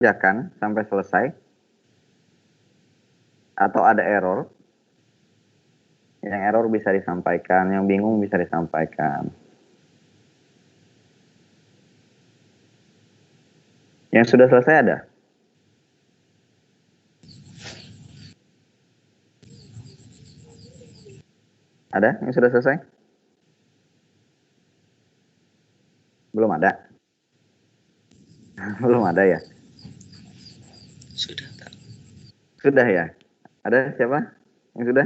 kerjakan sampai selesai atau ada error. Yang error bisa disampaikan, yang bingung bisa disampaikan. Yang sudah selesai ada? Ada yang sudah selesai? Belum ada? Belum ada ya? Sudah, Pak. Sudah ya? Ada siapa yang sudah?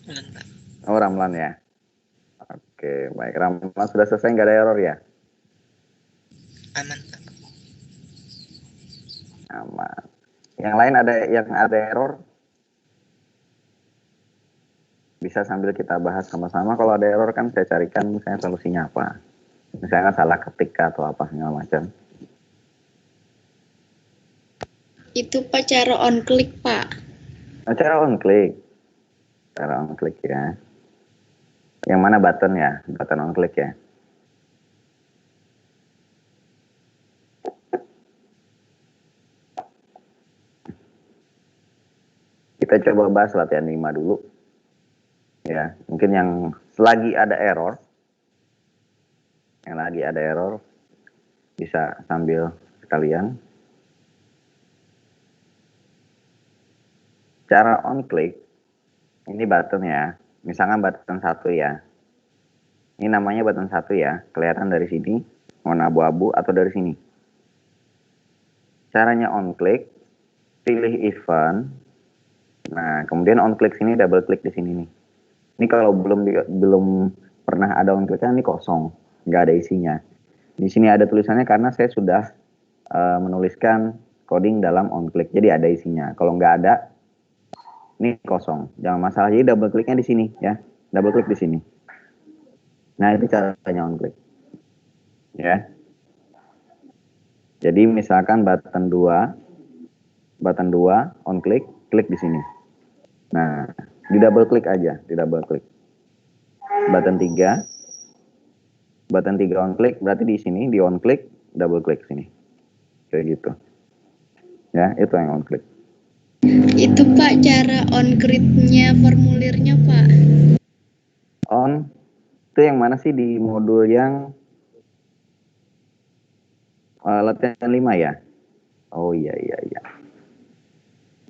Ramlan, Pak. Oh, Ramlan ya. Oke, baik. Ramlan sudah selesai, nggak ada error ya? Aman, Pak. Aman. Yang lain ada yang ada error? Bisa sambil kita bahas sama-sama. Kalau ada error kan saya carikan misalnya solusinya apa. Misalnya salah ketik atau apa segala macam. Itu Pak cara on click Pak. Nah, cara on click. Cara on click ya. Yang mana button ya? Button on click ya. Kita coba bahas latihan 5 dulu. Ya, mungkin yang selagi ada error. Yang lagi ada error bisa sambil sekalian. Cara on click ini button ya. Misalkan button 1 ya. Ini namanya button 1 ya. Kelihatan dari sini, warna abu-abu atau dari sini. Caranya on click, pilih event. Nah, kemudian on click sini double klik di sini nih. Ini kalau belum pernah ada on click ini kosong, nggak ada isinya. Di sini ada tulisannya karena saya sudah menuliskan coding dalam on click, jadi ada isinya. Kalau nggak ada, ini kosong. Jangan masalah. Jadi double kliknya di sini ya, double klik di sini. Nah, itu caranya on click. Ya. Jadi misalkan button 2 on click, klik di sini. Nah, di double klik aja, di double klik. Button 3 on click berarti di sini di on click, double klik sini. Kayak gitu. Ya, itu yang on click. Itu Pak cara on grid-nya formulirnya Pak. On itu yang mana sih di modul yang latihan 5 ya? Oh iya.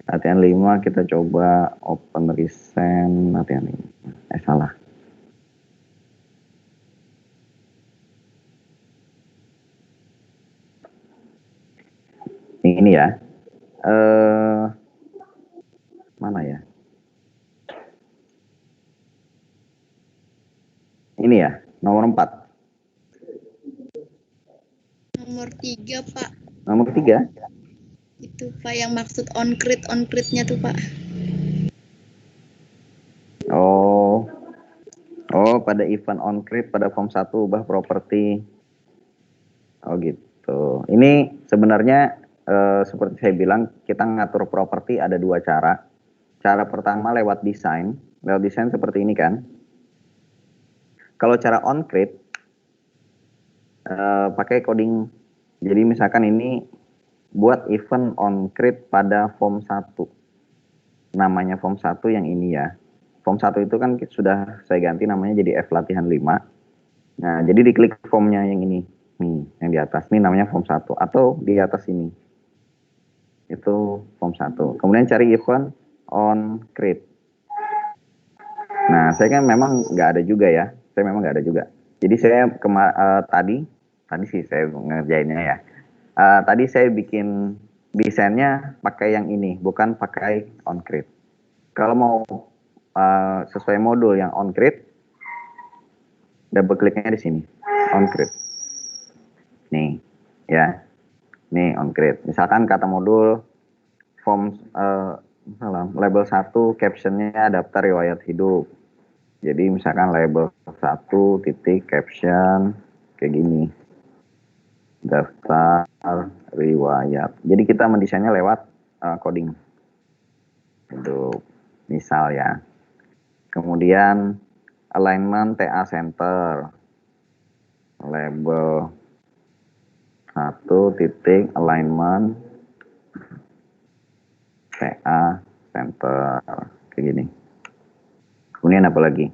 Latihan 5 kita coba open recent latihan 5. Salah. Ini ya. Mana ya? Ini ya, nomor 4. Nomor 3 Pak. Nomor 3. Itu Pak yang maksud on grid-nya tuh Pak. Oh, pada event on grid pada form 1 ubah properti. Oh gitu. Ini sebenarnya seperti saya bilang, kita ngatur properti ada 2 cara. Cara pertama lewat desain. Lewat desain seperti ini kan. Kalau cara on grid pakai coding. Jadi misalkan ini buat event on grid pada form 1. Namanya form 1 yang ini ya. Form 1 itu kan sudah saya ganti namanya jadi F latihan 5. Nah, jadi diklik formnya yang ini. Nih, yang di atas. Ini namanya form 1. Atau di atas ini. Itu form 1. Kemudian cari event on grid. Nah, saya kan memang nggak ada juga ya. Saya memang nggak ada juga. Jadi saya tadi sih saya ngerjainnya ya. Tadi saya bikin desainnya pakai yang ini, bukan pakai on grid. Kalau mau sesuai modul yang on grid, double kliknya di sini, on grid. Nih, ya, nih on grid. Misalkan kata modul form label 1 captionnya daftar riwayat hidup. Jadi misalkan label 1 titik caption kayak gini, daftar riwayat. Jadi kita mendesainnya lewat coding. Itu misal ya. Kemudian alignment TA center, label 1 titik alignment TA center kayak gini. Kemudian apa lagi?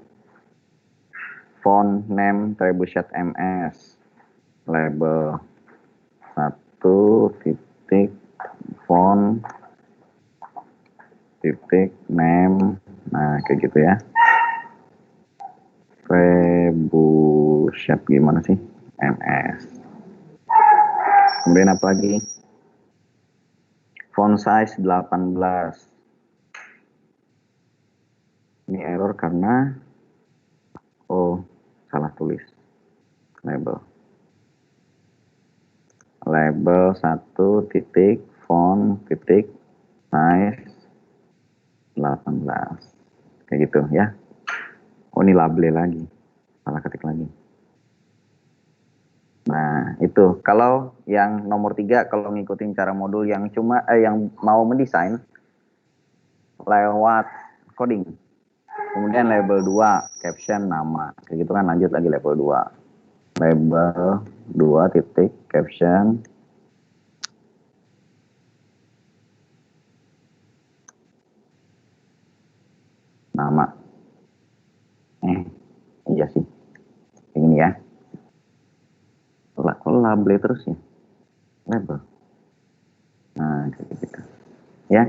Font name Trebuchet MS label 1 titik font titik name, nah kayak gitu ya. Trebuchet gimana sih? MS. Kemudian apa lagi? Font size 18. Ini error karena salah tulis label 1 titik font titik size 18 kayak gitu ya. Ini label lagi, salah ketik lagi. Nah itu kalau yang nomor 3, kalau ngikutin cara modul yang yang mau mendesain lewat coding. Kemudian label 2 caption nama kayak gitu kan. Lanjut lagi label 2, label 2 titik caption nama. Iya sih ini ya. Kok label terus ya, label. Nah kayak gitu ya.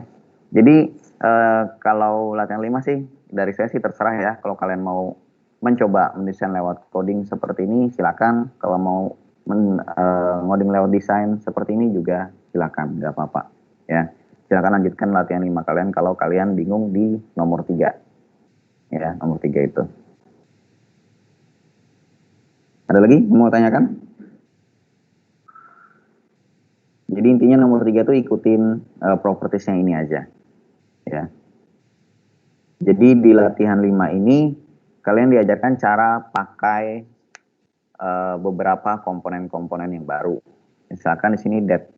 Jadi kalau latihan 5 sih dari saya sih terserah ya. Kalau kalian mau mencoba mendesain lewat coding seperti ini silakan. Kalau mau ngoding lewat desain seperti ini juga silakan, nggak apa-apa ya. Silakan lanjutkan latihan 5 kalian kalau kalian bingung di nomor 3 ya, nomor 3 itu. Ada lagi yang mau tanyakan? Jadi intinya nomor 3 tuh ikutin propertiesnya ini aja ya. Jadi di latihan 5 ini kalian diajarkan cara pakai beberapa komponen-komponen yang baru. Misalkan di sini date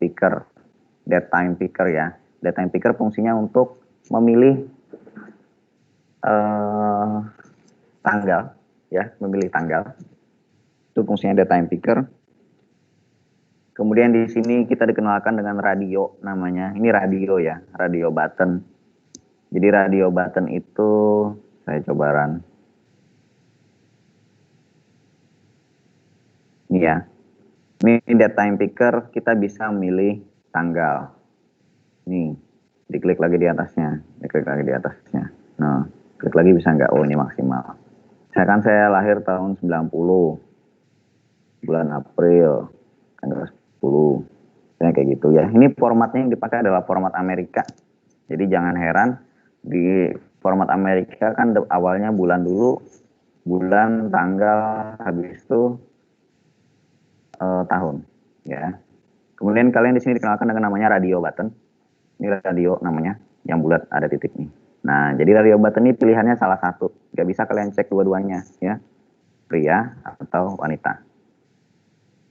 time picker ya. Date time picker fungsinya untuk memilih tanggal ya, memilih tanggal. Itu fungsinya date time picker. Kemudian di sini kita dikenalkan dengan radio namanya. Ini radio ya, radio button. Jadi radio button itu saya coba run. Ini ya. Ini date time picker, kita bisa memilih tanggal. Nih, diklik lagi di atasnya, diklik lagi di atasnya. Nah, klik lagi bisa nggak? Oh, ini maksimal. Misalkan saya lahir tahun 90, bulan April, tanggal 10. Misalnya kayak gitu ya. Ini formatnya yang dipakai adalah format Amerika. Jadi jangan heran, di format Amerika kan awalnya bulan dulu, bulan, tanggal, habis itu tahun ya. Kemudian kalian di sini dikenalkan dengan namanya radio button. Ini radio namanya, yang bulat ada titik nih. Nah, jadi radio button ini pilihannya salah satu. Gak bisa kalian cek dua-duanya ya, pria atau wanita.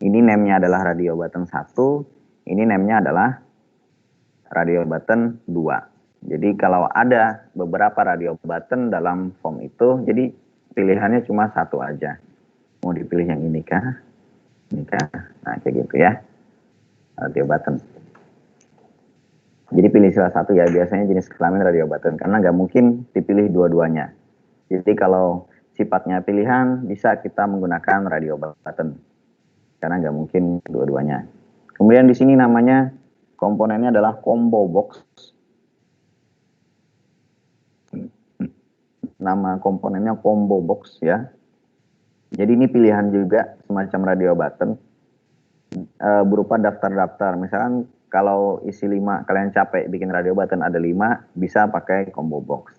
Ini name-nya adalah radio button 1, ini name-nya adalah radio button 2. Jadi kalau ada beberapa radio button dalam form itu, jadi pilihannya cuma satu aja. Mau dipilih yang ini kah? Ini kah? Nah, kayak gitu ya. Radio button. Jadi pilih salah satu ya, biasanya jenis kelamin radio button, karena nggak mungkin dipilih dua-duanya. Jadi kalau sifatnya pilihan, bisa kita menggunakan radio button, karena nggak mungkin dua-duanya. Kemudian di sini namanya komponennya adalah combo box. Nama komponennya combo box ya. Jadi ini pilihan juga semacam radio button, berupa daftar-daftar. Misalkan kalau isi 5, kalian capek bikin radio button ada 5, bisa pakai combo box.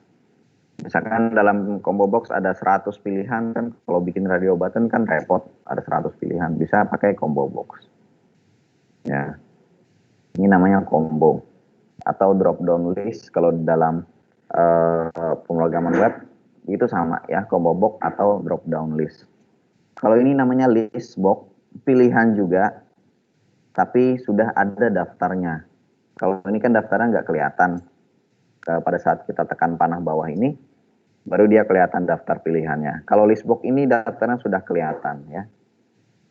Misalkan dalam combo box ada 100 pilihan, kan kalau bikin radio button kan repot, ada 100 pilihan, bisa pakai combo box. Ya. Ini namanya combo atau drop down list. Kalau dalam pemrograman web itu sama ya, combo box atau drop down list. Kalau ini namanya list box, pilihan juga, tapi sudah ada daftarnya. Kalau ini kan daftarnya nggak kelihatan. Pada saat kita tekan panah bawah ini, baru dia kelihatan daftar pilihannya. Kalau list box ini daftarnya sudah kelihatan ya.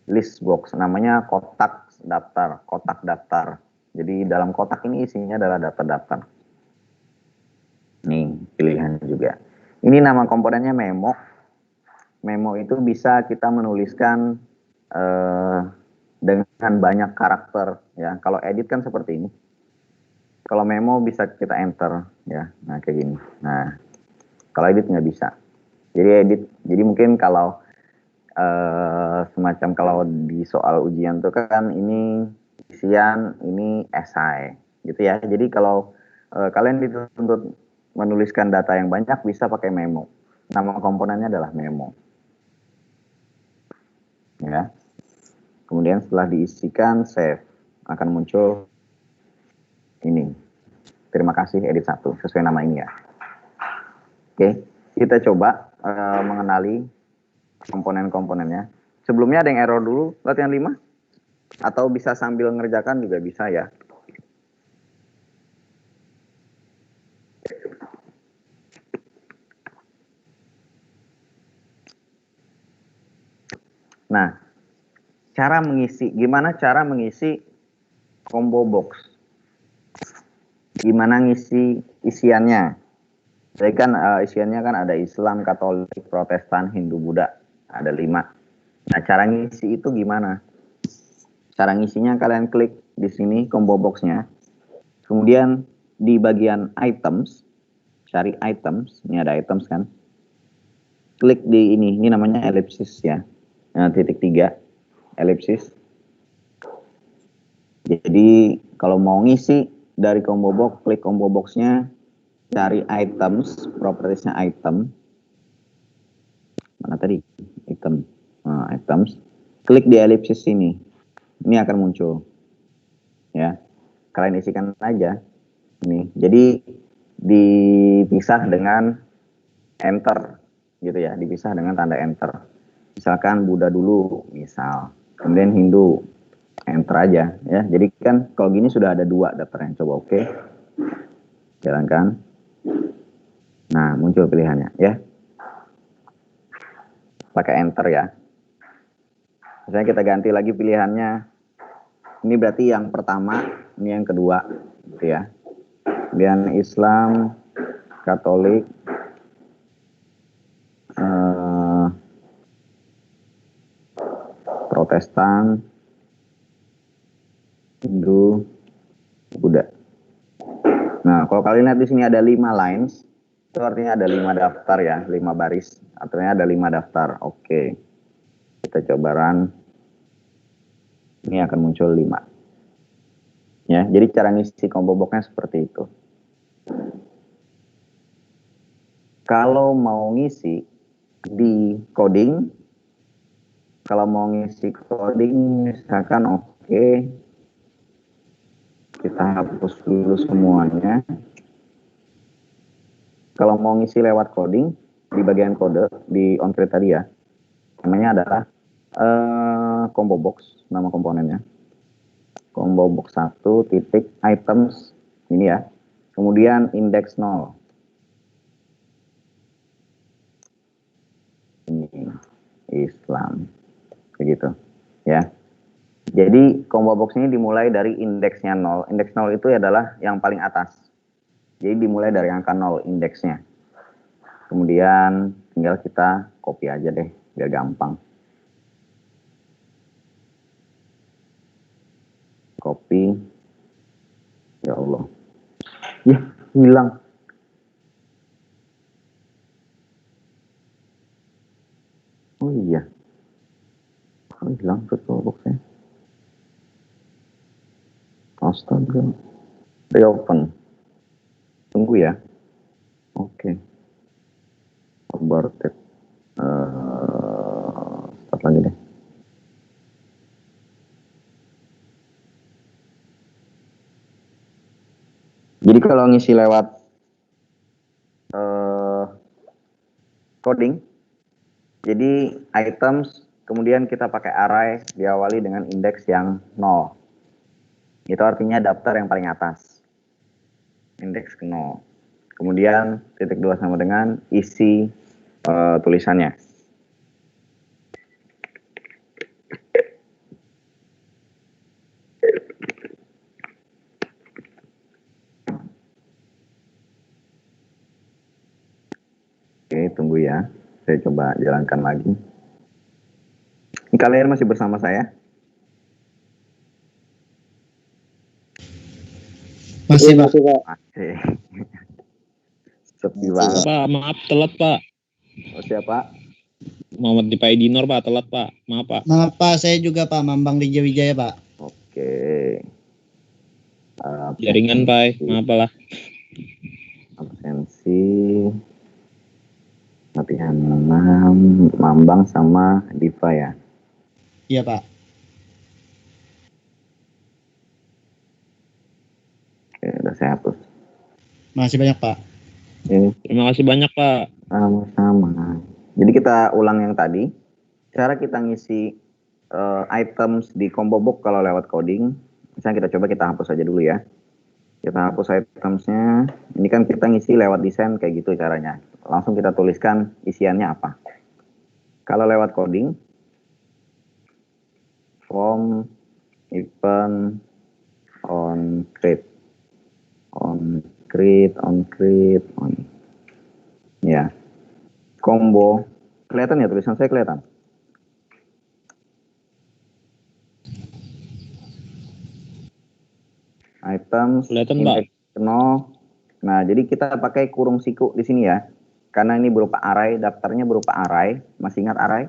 List box namanya kotak daftar, kotak daftar. Jadi dalam kotak ini isinya adalah daftar-daftar. Nih, pilihan juga. Ini nama komponennya memo. Memo itu bisa kita menuliskan dengan banyak karakter ya. Kalau edit kan seperti ini. Kalau memo bisa kita enter ya. Nah, kayak gini. Nah, kalau edit nggak bisa. Jadi mungkin kalau semacam kalau di soal ujian tuh kan ini isian, ini esai gitu ya. Jadi kalau kalian dituntut menuliskan data yang banyak bisa pakai memo. Nama komponennya adalah memo. Ya. Kemudian setelah diisikan save akan muncul ini. Terima kasih edit 1 sesuai nama ini ya. Oke, kita coba mengenali komponen-komponennya. Sebelumnya ada yang error dulu latihan 5 atau bisa sambil ngerjakan juga bisa ya. Nah, gimana cara mengisi combo box? Gimana ngisi isiannya? Jadi kan isiannya kan ada Islam, Katolik, Protestan, Hindu, Buddha. Ada 5. Nah, cara ngisi itu gimana? Cara ngisinya kalian klik di sini combo boxnya. Kemudian di bagian items, cari items. Ini ada items kan? Klik di ini namanya ellipsis ya. Nah, titik 3, ellipsis. Jadi kalau mau ngisi dari combo box, klik combo boxnya, cari items, propertiesnya item. Mana tadi? Item. Nah, items. Klik di ellipsis ini. Ini akan muncul. Ya. Kalian isikan aja. Ini. Jadi dipisah dengan enter gitu ya, dipisah dengan tanda enter. Misalkan Buddha dulu, misal. Kemudian Hindu. Enter aja ya. Jadi kan kalau gini sudah ada 2 daftarnya. Coba oke. Jalankan. Nah, muncul pilihannya ya. Pakai enter ya. Misalnya kita ganti lagi pilihannya. Ini berarti yang pertama, ini yang kedua gitu ya. Kemudian Islam, Katolik, Protestan, Hindu, Buddha. Nah, kalau kalian lihat di sini ada 5 lines, itu artinya ada 5 daftar ya, 5 baris. Artinya ada 5 daftar. Oke. Kita coba run. Ini akan muncul 5. Ya, jadi cara ngisi combo boxnya seperti itu. Kalau mau ngisi di coding, kalau mau ngisi coding misalkan oke. Kita hapus dulu semuanya. Kalau mau ngisi lewat coding, di bagian kode, di onCreate tadi ya, namanya adalah combo box, nama komponennya. Combo box 1 titik items, ini ya. Kemudian index 0. Ini Islam. Begitu. Ya. Jadi combo box ini dimulai dari indeksnya 0. Indeks 0 itu adalah yang paling atas. Jadi dimulai dari angka 0 indeksnya. Kemudian tinggal kita copy aja deh, biar gampang. Copy. Ya Allah. Ya, hilang. Oh iya. Oh, hilang virtual box-nya. Astaga. Reopen. Tunggu ya. Oke. Aborted. Start lagi deh. Jadi kalau ngisi lewat coding, jadi items, kemudian kita pakai array diawali dengan indeks yang 0. Itu artinya daftar yang paling atas. Indeks ke 0. Kemudian titik 2 sama dengan isi tulisannya. tunggu ya. Saya coba jalankan lagi. Ini kalian masih bersama saya? Masih Pak. Masih. Sepi banget. Pak, maaf telat Pak. Oh, siapa? Muhammad Dipa Dinor Pak, telat Pak. Maaf Pak. Maaf Pak, saya juga Pak, Mambang Wijaya Pak. Oke. Jaringan Pak, maaf lah. Absensi. Latihan 6, Mambang sama Diva ya. Iya Pak. Oke, udah saya hapus. Makasih banyak Pak. Ini Terima kasih banyak Pak. sama-sama. Jadi kita ulang yang tadi. Cara kita ngisi items di combo box kalau lewat coding. Misalnya kita hapus aja dulu ya. Kita hapus itemsnya. Ini kan kita ngisi lewat desain kayak gitu caranya. Langsung kita tuliskan isiannya apa. Kalau lewat coding, form, event, on create. Ya, combo. Kelihatan ya tulisan saya kelihatan? Items, Kelihatan, Pak. index 0. Nah, jadi kita pakai kurung siku di sini ya. Karena ini berupa array, daftarnya berupa array. Masih ingat array?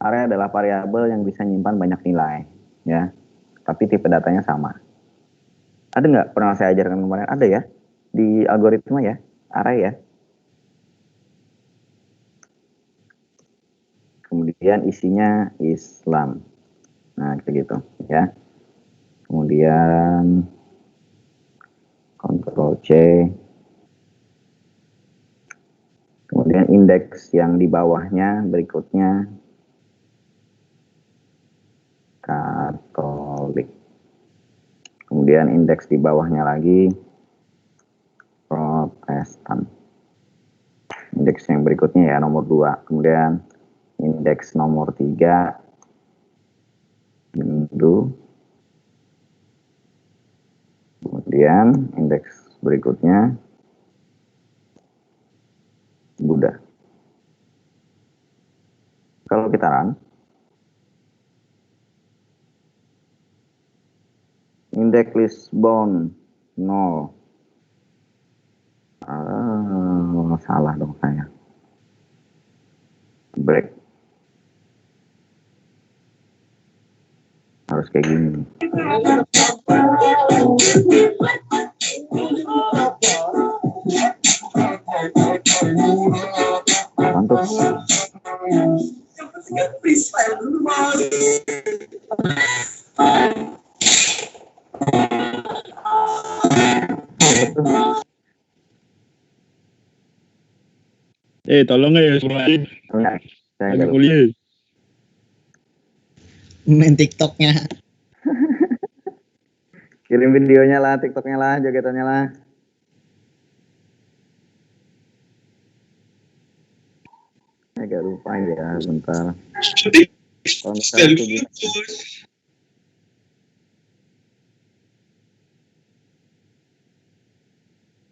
Array adalah variabel yang bisa menyimpan banyak nilai, ya. Tapi tipe datanya sama. Ada nggak pernah saya ajarkan kemarin? Ada ya di algoritma ya, array ya. Kemudian isinya Islam. Nah, kayak gitu ya. Kemudian Ctrl C. Kemudian indeks yang di bawahnya berikutnya Katolik. Kemudian indeks di bawahnya lagi Protestan. Indeks yang berikutnya ya nomor 2. Kemudian indeks nomor 3 Hindu. Kemudian indeks berikutnya Buddha. Kalau kita run, indeks Lisbon 0. Salah dong saya. Break. Harus kayak gini. Mantap. Tolong ya semuanya. Enggak, saya Lagi nggak lupa. kuliah. Main TikToknya. Kirim videonya lah, TikToknya lah, jogetannya lah. Saya nggak lupa ya, bentar. Kalau misalnya kayak gini.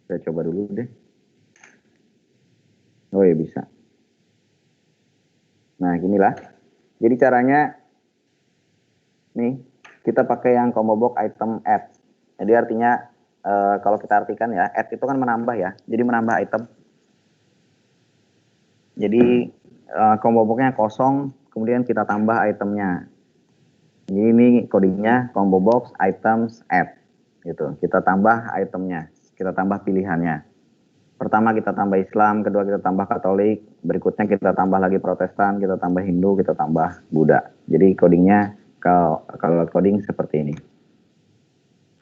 Saya coba dulu deh. Oh ya bisa. Nah ginilah. Jadi caranya nih kita pakai yang combo box item add. Jadi artinya kalau kita artikan ya add itu kan menambah ya. Jadi menambah item. Jadi combo boxnya kosong, kemudian kita tambah itemnya. Jadi ini codingnya combo box items add gitu. Kita tambah itemnya, kita tambah pilihannya. Pertama kita tambah Islam, kedua kita tambah Katolik, berikutnya kita tambah lagi Protestan, kita tambah Hindu, kita tambah Buddha. Jadi codingnya kalau coding seperti ini.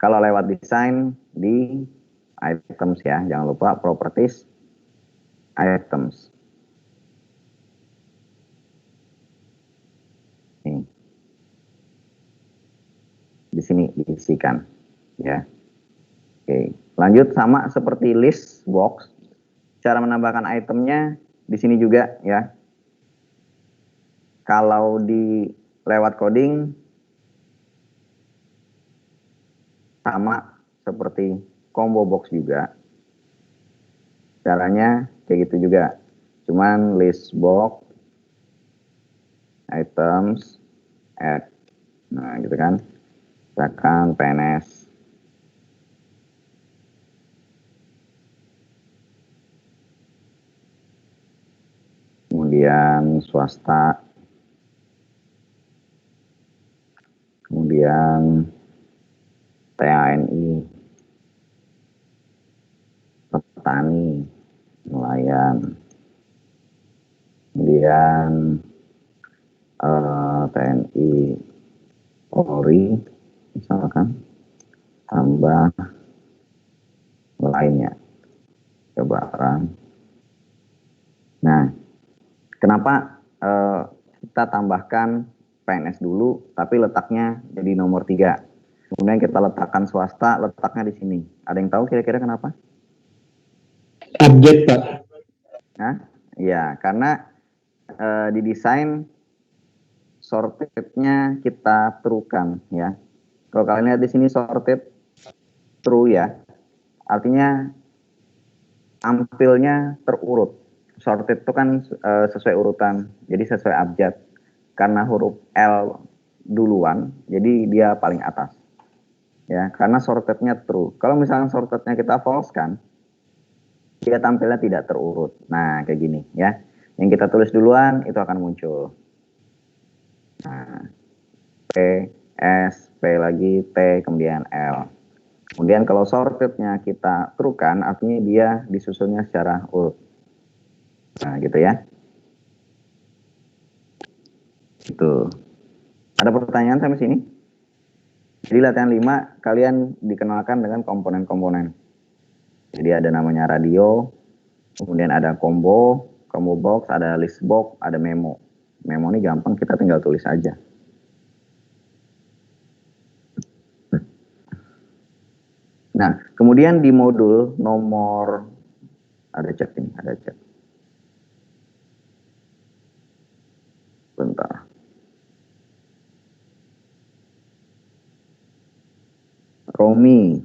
Kalau lewat desain di items ya, jangan lupa properties items. Nih. Di sini diisikan ya. Oke, lanjut sama seperti list box. Cara menambahkan itemnya di sini juga ya. Kalau di lewat coding sama seperti combo box juga. Caranya kayak gitu juga. Cuman list box, items, add. Nah, gitu kan. Misalkan PNS. Kemudian swasta. Kemudian TANI. Petani, nelayan. Kemudian TNI, Polri, misalkan, tambah lainnya, barang. Nah, kenapa kita tambahkan PNS dulu, tapi letaknya jadi nomor 3. Kemudian kita letakkan swasta, letaknya di sini. Ada yang tahu kira-kira kenapa? Update, Pak. Nah, ya, karena didesain sorted-nya kita true-kan ya. Kalau kalian lihat di sini sorted true ya, artinya tampilnya terurut. Sorted itu kan sesuai urutan, jadi sesuai abjad. Karena huruf L duluan, jadi dia paling atas. Ya, karena sorted-nya true. Kalau misalnya sorted-nya kita false kan, dia tampilnya tidak terurut. Nah, kayak gini ya. Yang kita tulis duluan itu akan muncul. Nah, P, S, P lagi, T, kemudian L. Kemudian kalau sorted-nya kita true kan, artinya dia disusunnya secara urut. Nah, gitu ya. Itu. Ada pertanyaan sampai sini? Jadi latihan 5, kalian dikenalkan dengan komponen-komponen. Jadi ada namanya radio, kemudian ada combo box, ada list box, ada memo. Memo ini gampang, kita tinggal tulis aja. Nah, kemudian di modul nomor, ada chat ini, ada chat. Bentar. Romi,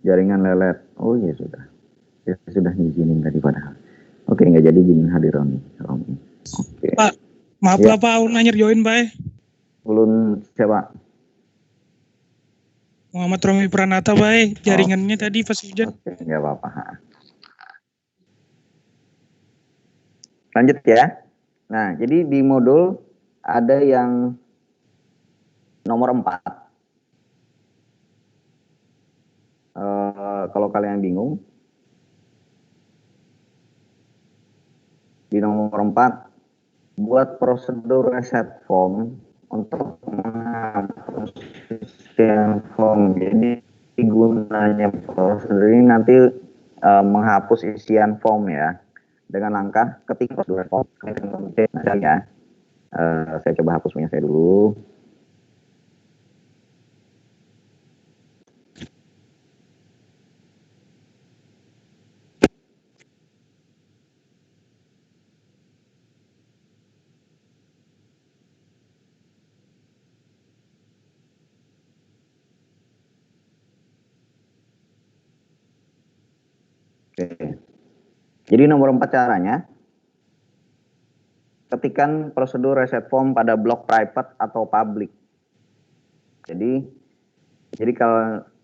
jaringan lelet. Oh iya sudah. Ya, sudah ngizinin tadi padahal. Oke, nggak jadi izinin hadir Romi. Oke. Pak, maaf Ya. lah Pak, aku nanya join Pak. Ulun siapa? Muhammad Romi Pranata Pak, jaringannya tadi pas hujan. Oke, nggak apa-apa. Lanjut ya. Nah, jadi di modul ada yang nomor 4. Kalau kalian bingung, di nomor 4 buat prosedur reset form untuk menghapus scan form. Jadi gunanya prosedur ini nanti menghapus isian form ya, dengan langkah ketik prosedur form. Ya, saya coba hapus punya saya dulu. Oke. Jadi nomor 4 caranya, ketikkan prosedur reset form pada blok private atau public. Jadi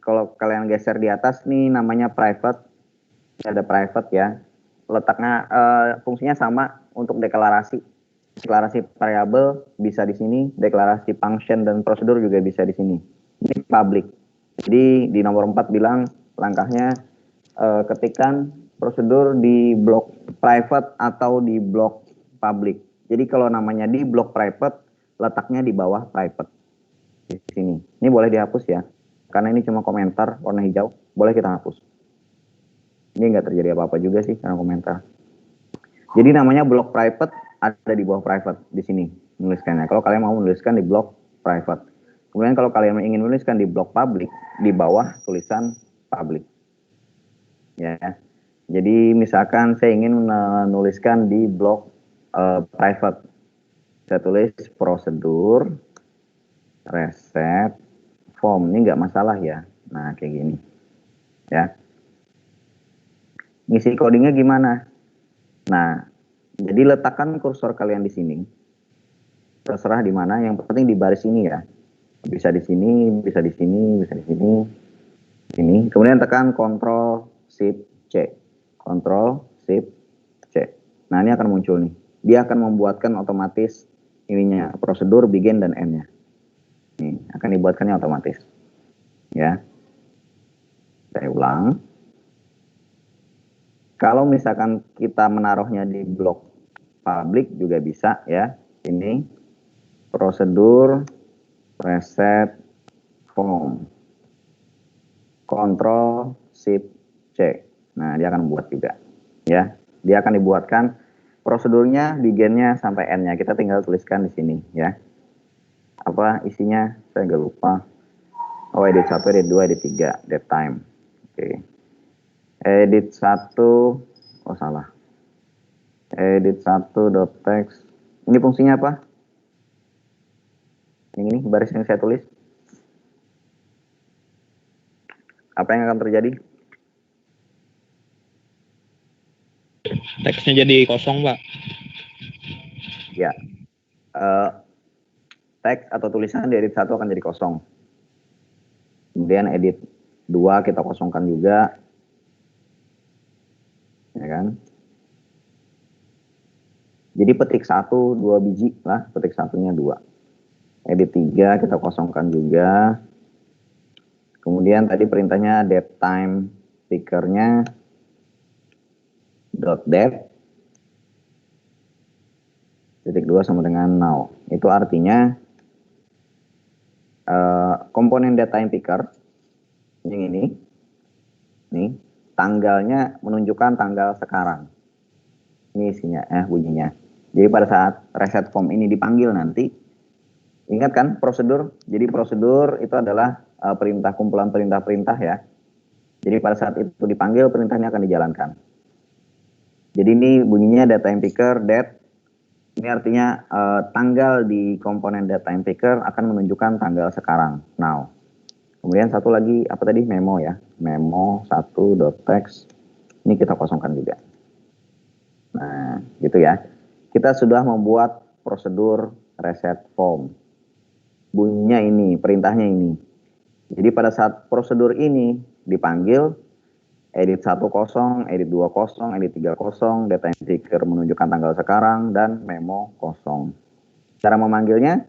kalau kalian geser di atas nih namanya private, ada private ya. Letaknya fungsinya sama untuk deklarasi. Deklarasi variabel bisa di sini, deklarasi function dan prosedur juga bisa di sini. Ini public. Jadi di nomor 4 bilang langkahnya ketikkan prosedur di blok private atau di blok public. Jadi kalau namanya di blok private, letaknya di bawah private. Di sini. Ini boleh dihapus ya. Karena ini cuma komentar warna hijau, boleh kita hapus. Ini nggak terjadi apa-apa juga sih karena komentar. Jadi namanya blok private ada di bawah private di sini menuliskannya. Kalau kalian mau menuliskan di blok private. Kemudian kalau kalian ingin menuliskan di blok public, di bawah tulisan public. Ya. Jadi misalkan saya ingin menuliskan di blok private. Saya tulis prosedur reset form. Ini nggak masalah ya. Nah, kayak gini. Ya. Ngisi codingnya gimana? Nah, Jadi letakkan kursor kalian di sini. Terserah di mana, yang penting di baris ini ya. Bisa di sini, bisa di sini, bisa di sini. Ini. Kemudian tekan Ctrl Shift C. Ctrl Shift C. Nah, ini akan muncul nih. Dia akan membuatkan otomatis ininya, prosedur begin dan end-nya. Nih, akan dibuatkannya otomatis. Ya. Saya ulang. Kalau misalkan kita menaruhnya di blok public juga bisa ya. Ini prosedur reset form. Ctrl Shift C. Nah, dia akan buat juga. Ya. Dia akan dibuatkan prosedurnya, beginnya sampai end-nya. Kita tinggal tuliskan di sini ya. Apa isinya? Saya nggak lupa. Oh, edit 1, edit 2, edit 3, date time. Oke. Edit 1, oh salah. Edit 1 dot text. Ini fungsinya apa? Yang ini baris yang saya tulis. Apa yang akan terjadi? Teksnya jadi kosong, Pak. Ya. Teks atau tulisan di edit 1 akan jadi kosong. Kemudian edit 2 kita kosongkan juga. Ya kan? Jadi petik 1 2 biji lah, petik satunya 2. Edit 3 kita kosongkan juga. Kemudian tadi perintahnya date time pickernya dot date titik 2 sama dengan now. Itu artinya komponen date time picker yang ini nih tanggalnya menunjukkan tanggal sekarang. Ini isinya bunyinya. Jadi pada saat reset form ini dipanggil nanti, ingat kan prosedur? Jadi prosedur itu adalah perintah, kumpulan perintah-perintah ya. Jadi pada saat itu dipanggil, perintahnya akan dijalankan. Jadi ini bunyinya date time picker date. Ini artinya tanggal di komponen date time picker akan menunjukkan tanggal sekarang, now. Kemudian satu lagi apa tadi, memo ya, memo 1.text. Ini kita kosongkan juga. Nah, gitu ya. Kita sudah membuat prosedur reset form. Bunyinya ini, perintahnya ini. Jadi pada saat prosedur ini dipanggil, edit 1 kosong, edit 2 kosong, edit 3 kosong, data picker menunjukkan tanggal sekarang, dan memo kosong. Cara memanggilnya,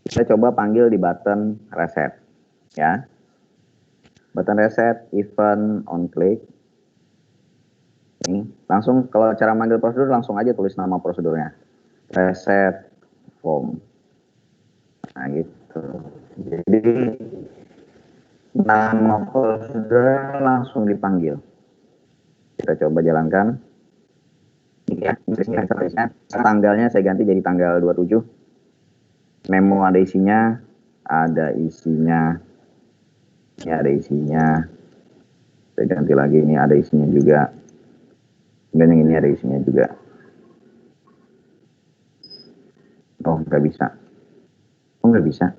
kita coba panggil di button reset. Ya. Button reset, event on click. Ini, langsung kalau cara manggil prosedur langsung aja tulis nama prosedurnya. Reset form. Nah gitu. Jadi nama prosedur langsung dipanggil. Kita coba jalankan. Ini ya, tanggalnya saya ganti jadi tanggal 27. Memo ada isinya, ada isinya. Ini ada isinya. Saya ganti lagi, ini ada isinya juga. Dan yang ini ada isinya juga. Oh, nggak bisa. Oh, nggak bisa.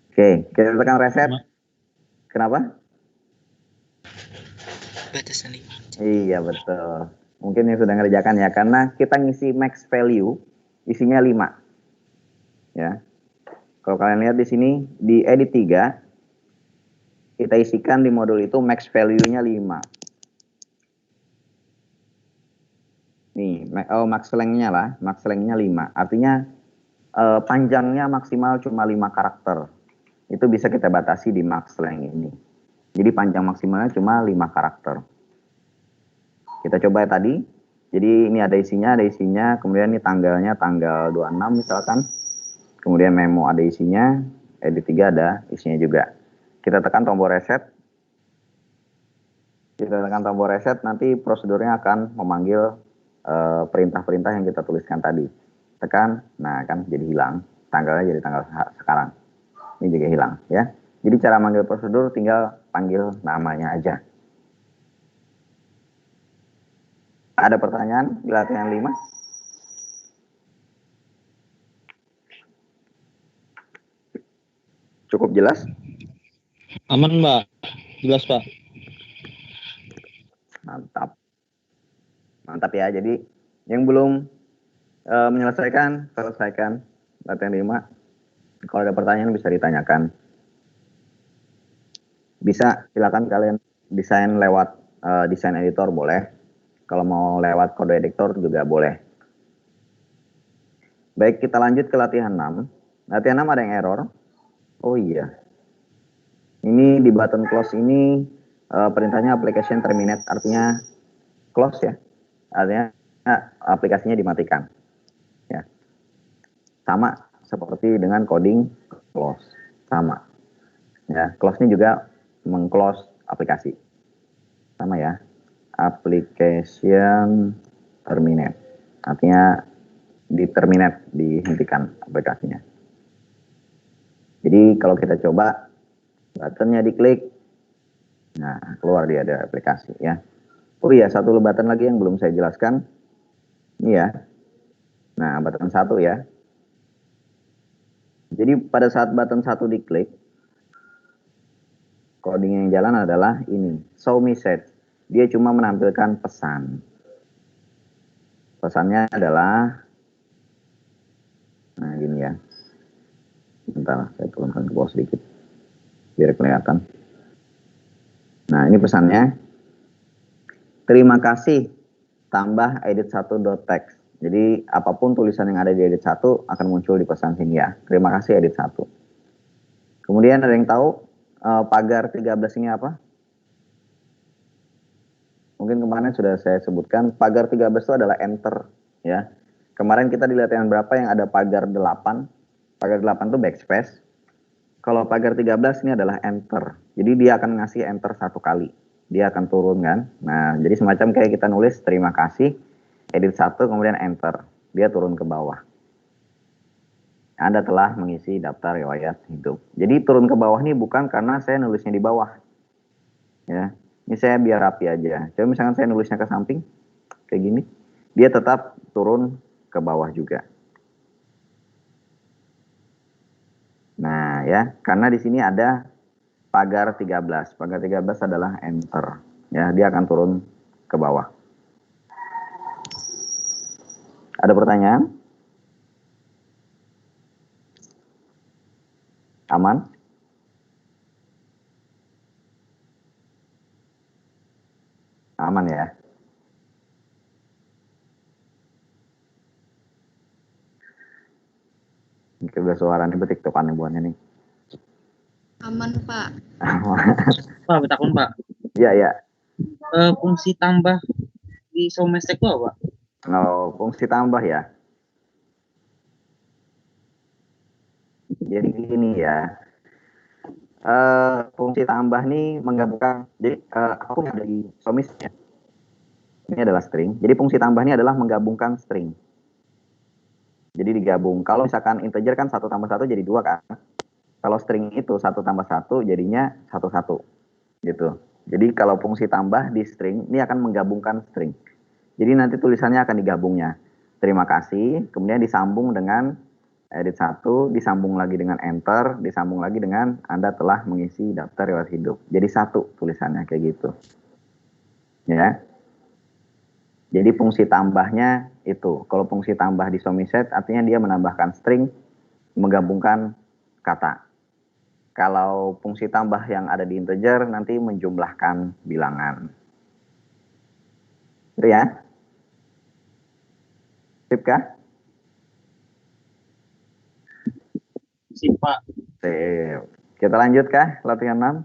Oke, kita tekan reset. Kenapa? Batasan 5. Iya, betul. Mungkin yang sudah ngerjakan ya, karena kita ngisi max value, isinya 5. Ya. Kalau kalian lihat di sini, di edit 3, kita isikan di modul itu max value-nya 5. Nih, max length-nya lah, max length-nya 5. Artinya panjangnya maksimal cuma 5 karakter. Itu bisa kita batasi di max length ini. Jadi panjang maksimalnya cuma 5 karakter. Kita coba ya tadi. Jadi ini ada isinya, kemudian ini tanggalnya tanggal 26 misalkan. Kemudian memo ada isinya, edit 3 ada isinya juga. Kita tekan tombol reset. Nanti prosedurnya akan memanggil perintah-perintah yang kita tuliskan tadi. Tekan, nah kan jadi hilang. Tanggalnya jadi tanggal sekarang. Ini juga hilang ya. Jadi cara manggil prosedur tinggal panggil namanya aja. Ada pertanyaan di latihan 5? Cukup jelas? Aman, Pak. Jelas, Pak. ya. Jadi yang belum menyelesaikan, selesaikan latihan 5. Kalau ada pertanyaan bisa ditanyakan. Bisa, silakan kalian desain lewat desain editor boleh. Kalau mau lewat kode editor juga boleh. Baik, kita lanjut ke latihan 6. Latihan 6 ada yang error. Oh iya. Ini di button close ini perintahnya application terminate, artinya close ya. Artinya aplikasinya dimatikan. Ya. Sama seperti dengan coding close. Sama. Ya, close ini juga meng-close aplikasi. Sama ya. Application terminate. Artinya di-terminate, dihentikan aplikasinya. Jadi kalau kita coba buttonnya diklik, nah keluar dia ada aplikasi ya. Oh iya, satu button lagi yang belum saya jelaskan. Ini ya. Nah, button 1 ya. Jadi pada saat button 1 diklik, coding yang jalan adalah ini, show message. Dia cuma menampilkan pesan. Pesannya adalah, nah gini ya. Bentar, saya turunkan ke bawah sedikit biar kelihatan. Nah, ini pesannya. Terima kasih tambah edit1.text. Jadi apapun tulisan yang ada di edit 1 akan muncul di pesan sini ya. Terima kasih edit 1. Kemudian ada yang tahu pagar 13 ini apa? Mungkin kemarin sudah saya sebutkan, pagar 13 itu adalah enter ya. Kemarin kita di latihan berapa yang ada pagar 8? Pagar 8 itu backspace. Kalau pagar 13 ini adalah enter. Jadi dia akan ngasih enter 1 kali. Dia akan turun kan. Nah, jadi semacam kayak kita nulis terima kasih, edit 1 kemudian enter. Dia turun ke bawah. Anda telah mengisi daftar riwayat hidup. Jadi turun ke bawah ini bukan karena saya nulisnya di bawah. Ya. Ini saya biar rapi aja. Coba misalkan saya nulisnya ke samping, kayak gini. Dia tetap turun ke bawah juga. Nah ya, karena di sini ada pagar 13. Pagar 13 adalah enter. Ya, dia akan turun ke bawah. Ada pertanyaan? Aman? Aman ya. Ini udah suara nih betiktokan buahnya nih. Aman, Pak. Pak, betakun Pak. Iya, iya. Fungsi tambah di Showmestek itu apa? Oh, fungsi tambah ya. Jadi gini ya. Fungsi tambah nih menggabungkan. Jadi apapun yang ada di Somis ya. Ini adalah string. Jadi fungsi tambah ini adalah menggabungkan string. Jadi digabung. Kalau misalkan integer kan 1 tambah 1 jadi 2 kan. Kalau string itu 1 tambah 1 jadinya 1 gitu. Jadi kalau fungsi tambah di string ini akan menggabungkan string. Jadi nanti tulisannya akan digabungnya. Terima kasih, kemudian disambung dengan edit 1, disambung lagi dengan enter, disambung lagi dengan Anda telah mengisi daftar riwayat hidup. Jadi 1 tulisannya kayak gitu. Ya. Jadi fungsi tambahnya itu. Kalau fungsi tambah di SOMISET artinya dia menambahkan string, menggabungkan kata. Kalau fungsi tambah yang ada di integer nanti menjumlahkan bilangan. Itu ya. Sip kah? Sip, Pak. Sip. Kita lanjut kah latihan 6?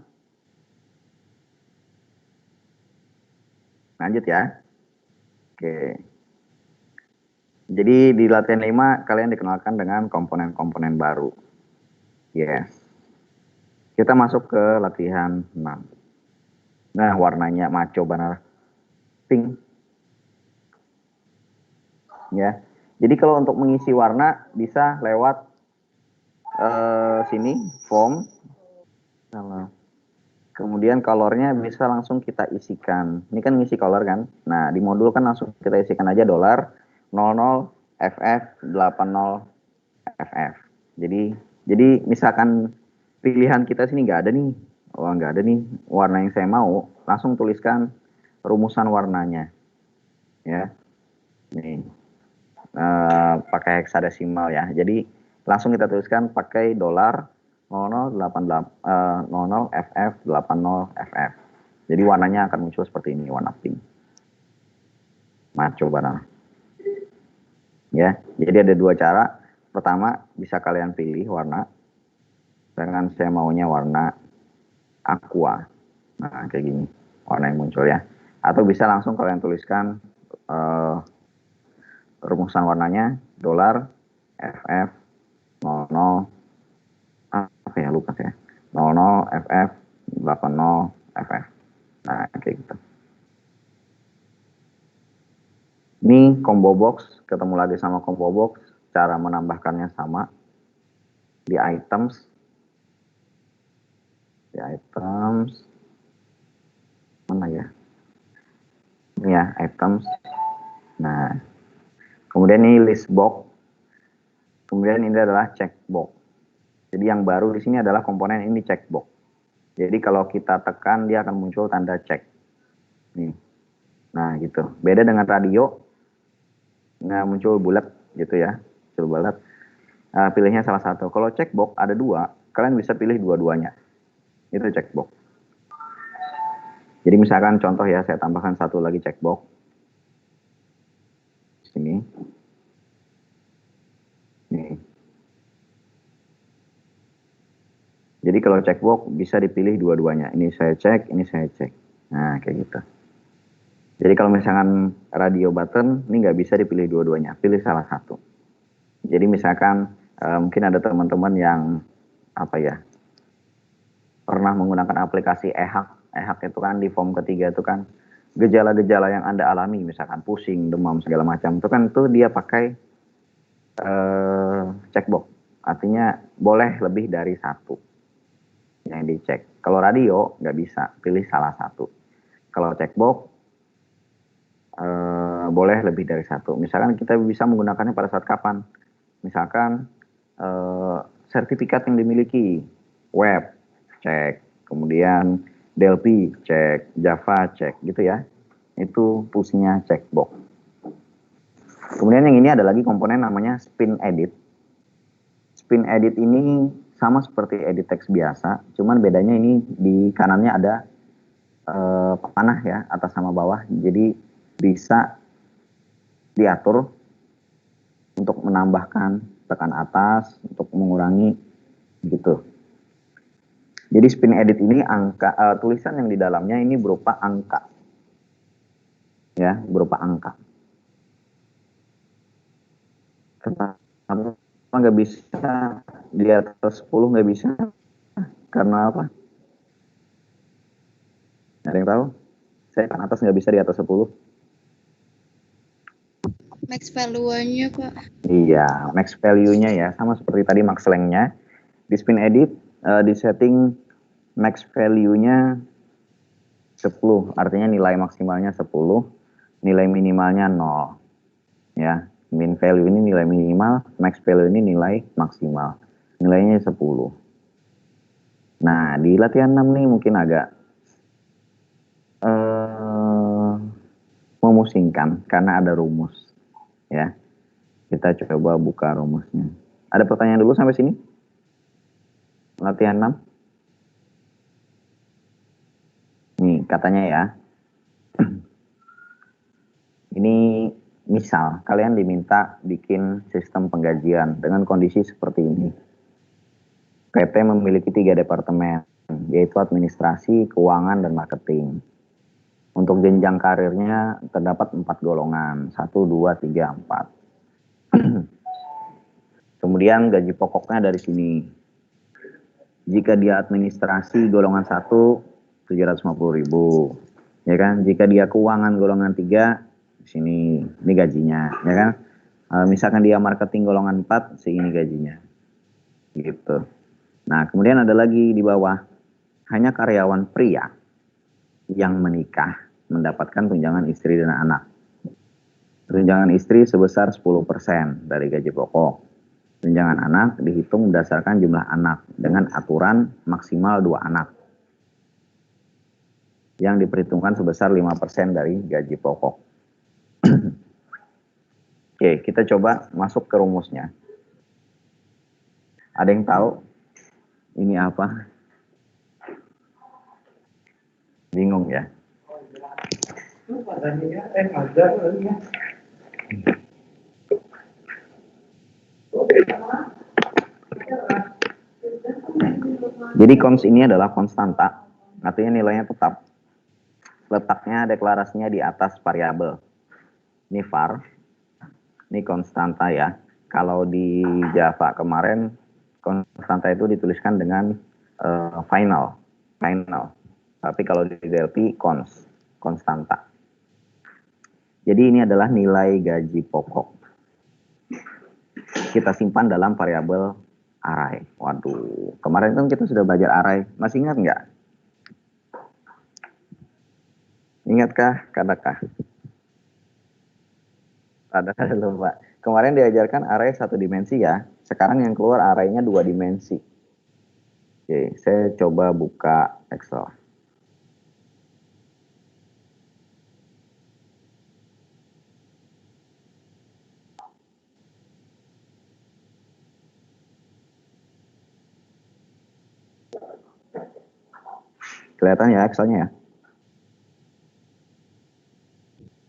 Lanjut ya. Oke. Jadi di latihan 5 kalian dikenalkan dengan komponen-komponen baru. Yes. Kita masuk ke latihan 6. Nah, warnanya maco benar. Pink. Ya. Jadi kalau untuk mengisi warna bisa lewat sini form. Kemudian colornya bisa langsung kita isikan. Ini kan ngisi color kan. Nah, di modul kan langsung kita isikan aja $00 FF 80 FF. Jadi misalkan pilihan kita sini nggak ada nih. Oh, nggak ada nih warna yang saya mau, langsung tuliskan rumusan warnanya. Ya. Nih, pakai heksadesimal ya. Jadi langsung kita tuliskan pakai dolar 00 FF 80 FF. Jadi warnanya akan muncul seperti ini, warna pink. Nah, coba ya. Jadi ada dua cara. Pertama, bisa kalian pilih warna. Dengan saya maunya warna aqua. Nah, kayak gini warna yang muncul ya. Atau bisa langsung kalian tuliskan rumusan warnanya dolar FF 00 apa ya, lupa saya, 00 FF 80 FF. Nah, kayak gitu. Ini combo box, ketemu lagi sama combo box. Cara menambahkannya sama. Di items. Mana ya? Ini ya, items. Nah, kemudian ini list box. Kemudian ini adalah checkbox. Jadi yang baru di sini adalah komponen ini checkbox. Jadi kalau kita tekan dia akan muncul tanda check. Nih. Nah, gitu. Beda dengan radio. Nah, muncul bulat gitu ya. Muncul bulat. Pilihnya salah satu. Kalau checkbox ada dua, kalian bisa pilih dua-duanya. Itu checkbox. Jadi misalkan contoh ya, saya tambahkan satu lagi checkbox. Sini. Nih. Jadi kalau checkbox bisa dipilih dua-duanya. Ini saya cek, ini saya cek. Nah, kayak gitu. Jadi kalau misalkan radio button, ini nggak bisa dipilih dua-duanya. Pilih salah satu. Jadi misalkan mungkin ada teman-teman yang pernah menggunakan aplikasi eHAK. eHAK itu kan di form ketiga itu kan gejala-gejala yang Anda alami, misalkan pusing, demam, segala macam. Itu kan dia pakai checkbox. Artinya boleh lebih dari satu yang dicek. Kalau radio nggak bisa, pilih salah satu. Kalau checkbox boleh lebih dari satu. Misalkan kita bisa menggunakannya pada saat kapan? Misalkan sertifikat yang dimiliki, web cek, kemudian Delphi cek, Java cek, gitu ya. Itu fungsinya checkbox. Kemudian yang ini ada lagi komponen namanya spin edit. Spin edit ini sama seperti edit teks biasa, cuman bedanya ini di kanannya ada panah ya, atas sama bawah. Jadi bisa diatur untuk menambahkan, tekan atas, untuk mengurangi, gitu. Jadi spin edit ini tulisan yang di dalamnya ini berupa angka. Ya, berupa angka. Kenapa nggak bisa di atas 10, nggak bisa? Karena apa? Ada yang tahu? Saya kan atas nggak bisa di atas 10. Max value-nya, Pak. Iya, max value-nya ya. Sama seperti tadi max length-nya. Di spin edit, di setting max value-nya 10. Artinya nilai maksimalnya 10. Nilai minimalnya 0. Ya, min value ini nilai minimal, max value ini nilai maksimal. Nilainya 10. Nah, di latihan 6 nih mungkin agak memusingkan karena ada rumus. Ya, kita coba buka rumusnya. Ada pertanyaan dulu sampai sini? Latihan 6. Nih, katanya ya. Ini misal kalian diminta bikin sistem penggajian dengan kondisi seperti ini. PT memiliki 3 departemen, yaitu administrasi, keuangan, dan marketing. Untuk jenjang karirnya terdapat 4 golongan, 1, 2, 3, 4. Kemudian gaji pokoknya dari sini. Jika dia administrasi golongan 1, 750.000. Ya kan? Jika dia keuangan golongan 3, di sini ini gajinya, ya kan? Misalkan dia marketing golongan 4, segini gajinya. Gitu. Nah, kemudian ada lagi di bawah, hanya karyawan pria yang menikah mendapatkan tunjangan istri dan anak. Tunjangan istri sebesar 10% dari gaji pokok. Tunjangan anak dihitung berdasarkan jumlah anak dengan aturan maksimal 2 anak. Yang diperhitungkan sebesar 5% dari gaji pokok. Oke, kita coba masuk ke rumusnya. Ada yang tahu ini apa? Bingung ya? Jadi cons ini adalah konstanta, artinya nilainya tetap. Letaknya deklarasinya di atas variabel. Ini var, ini konstanta ya. Kalau di Java kemarin konstanta itu dituliskan dengan final. Tapi kalau di DLP konstanta. Jadi ini adalah nilai gaji pokok. Kita simpan dalam variabel array. Waduh, kemarin kan kita sudah belajar array. Masih ingat nggak? Ingatkah? Kadakah? Ada lupa. Kemarin diajarkan array 1 dimensi ya. Sekarang yang keluar array-nya 2 dimensi. Oke, saya coba buka Excel. Kelihatan ya Excel-nya ya?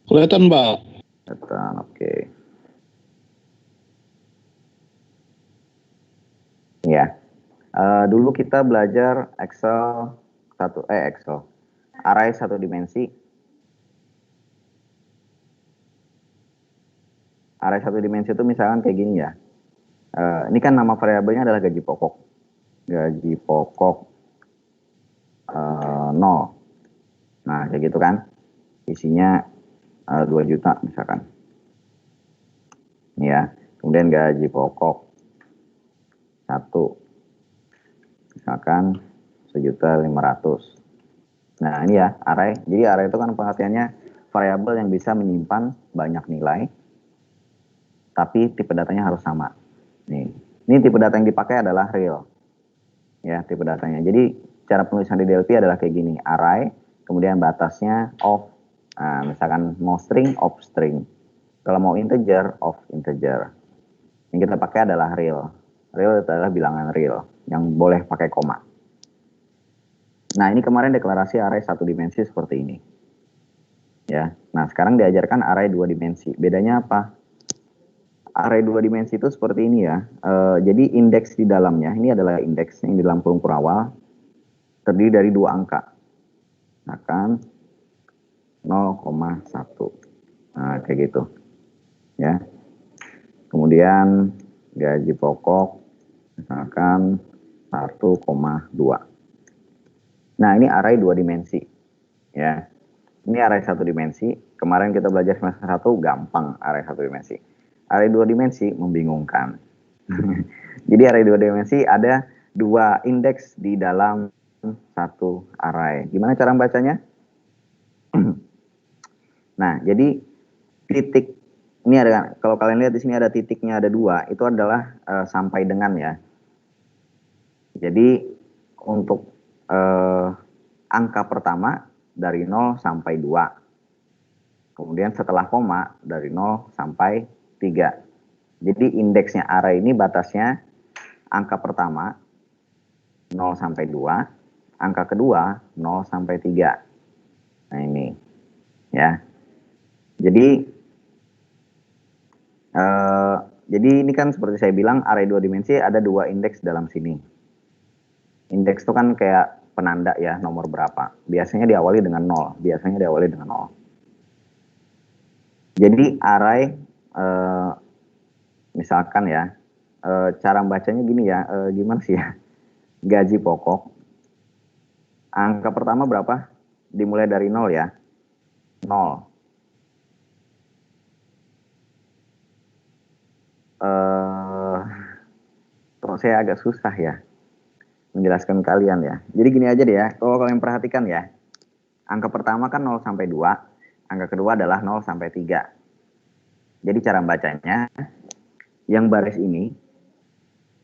Kelihatan, Pak. Kelihatan, oke. Ya. Dulu kita belajar Excel array 1 dimensi. Array 1 dimensi itu misalkan kayak gini ya. Ini kan nama variabelnya adalah gaji pokok. Gaji pokok 0. Nah, kayak gitu kan. Isinya 2 juta misalkan. Ini ya. Kemudian gaji pokok 1. Misalkan 1.500.000. Nah, ini ya array. Jadi array itu kan pengertiannya variabel yang bisa menyimpan banyak nilai. Tapi tipe datanya harus sama. Ini tipe data yang dipakai adalah real. Ya, tipe datanya. Jadi cara penulisan di DLP adalah kayak gini, array, kemudian batasnya of, nah, misalkan mau string, of string. Kalau mau integer, of integer. Yang kita pakai adalah real. Real itu adalah bilangan real, yang boleh pakai koma. Nah, ini kemarin deklarasi array 1 dimensi seperti ini. Ya, nah sekarang diajarkan array 2 dimensi. Bedanya apa? Array 2 dimensi itu seperti ini ya. Jadi indeks di dalamnya, ini adalah indeks yang di dalam kurung awal, terdiri dari 2 angka. Misalkan 0,1. Nah, kayak gitu. Ya. Kemudian gaji pokok misalkan 1,2. Nah, ini array 2 dimensi. Ya. Ini array 1 dimensi. Kemarin kita belajar semester 1 gampang array 1 dimensi. Array 2 dimensi membingungkan. Jadi array 2 dimensi ada 2 indeks di dalam 1 array. Gimana cara membacanya? Nah, jadi titik ini ada, kalau kalian lihat di sini ada titiknya ada 2, itu adalah sampai dengan ya. Jadi untuk angka pertama dari 0 sampai 2. Kemudian setelah koma dari 0 sampai 3. Jadi indeksnya array ini batasnya angka pertama 0 sampai 2, angka kedua 0 sampai 3. Nah, ini ya. Jadi ini kan seperti saya bilang array 2 dimensi ada 2 indeks dalam sini. Indeks itu kan kayak penanda ya, nomor berapa. Biasanya diawali dengan 0, Jadi array misalkan ya, cara bacanya gini ya, gimana sih ya? Gaji pokok. Angka pertama berapa? Dimulai dari 0 ya. 0. Kok saya agak susah ya menjelaskan kalian ya. Jadi gini aja deh ya, kalau kalian perhatikan ya. Angka pertama kan 0 sampai 2, angka kedua adalah 0 sampai 3. Jadi cara bacanya, yang baris ini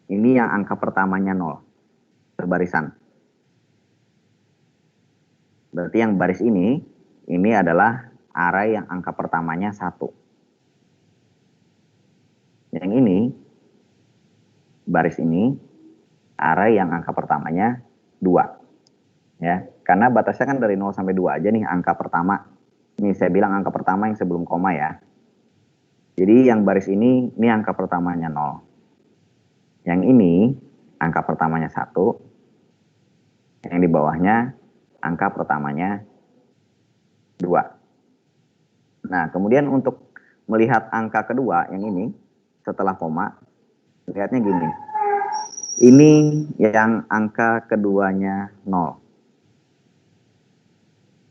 yang angka pertamanya 0, berbarisan. Berarti yang baris ini adalah array yang angka pertamanya 1. yang ini, baris ini, array yang angka pertamanya 2. Ya, karena batasnya kan dari 0 sampai 2 aja nih angka pertama. Ini saya bilang angka pertama yang sebelum koma ya. Jadi yang baris ini angka pertamanya 0. Yang ini angka pertamanya 1. Yang di bawahnya angka pertamanya 2. Nah, kemudian untuk melihat angka kedua yang ini setelah koma, lihatnya gini. Ini yang angka keduanya 0.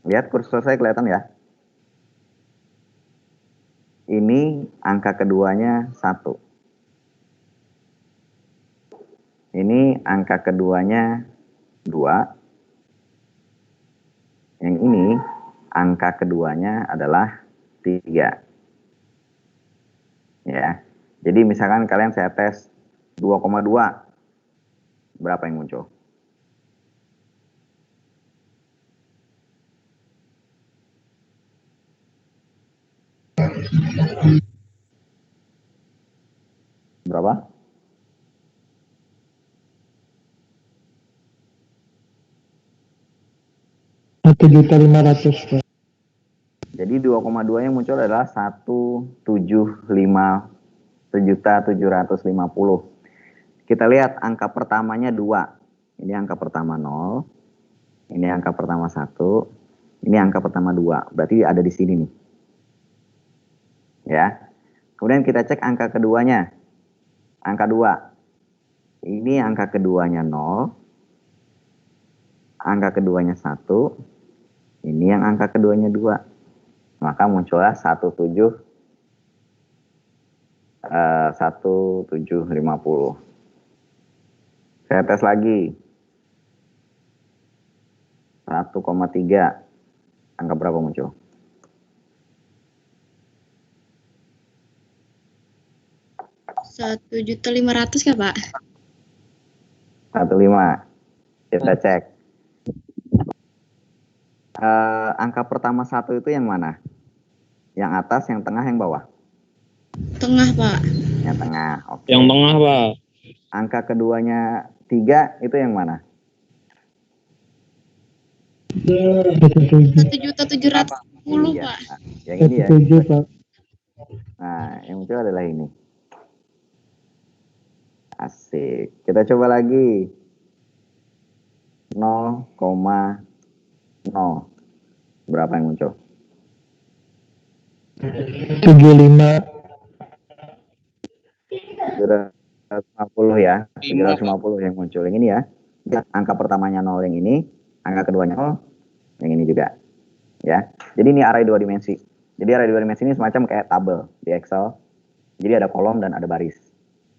Lihat kursor saya kelihatan ya. Ini angka keduanya 1. Ini angka keduanya 2. Yang ini angka keduanya adalah 3. Ya. Jadi misalkan kalian saya tes 2,2. Berapa yang muncul? Berapa? Rp1.500.000, Pak. Jadi 2,2 yang muncul adalah 1.750. Kita lihat angka pertamanya 2. Ini angka pertama 0. Ini angka pertama 1. Ini angka pertama 2. Berarti ada di sini nih. Ya. Kemudian kita cek angka keduanya. Angka 2. Ini angka keduanya 0. Angka keduanya 1. Ini yang angka keduanya 2. Maka muncullah 1.750. Saya tes lagi. 1,3. Angka berapa muncul? Rp1.500.000 kah, Pak? 1,5. Kita cek. Angka pertama 1 itu yang mana? Yang atas, yang tengah, yang bawah? Tengah, Pak. Yang tengah. Oke. Yang tengah, Pak. Angka keduanya 3 itu yang mana? 1.710.000, Iya. Pak. Nah, yang ini ya. 7, Pak. Nah, yang muncul adalah ini. Asik. Kita coba lagi. 0,0. Berapa yang muncul? 75. 750 ya. 750 yang muncul. Yang ini ya. Angka pertamanya 0 yang ini. Angka keduanya 0. Yang ini juga. Ya. Jadi ini array 2 dimensi. Jadi array 2 dimensi ini semacam kayak tabel di Excel. Jadi ada kolom dan ada baris.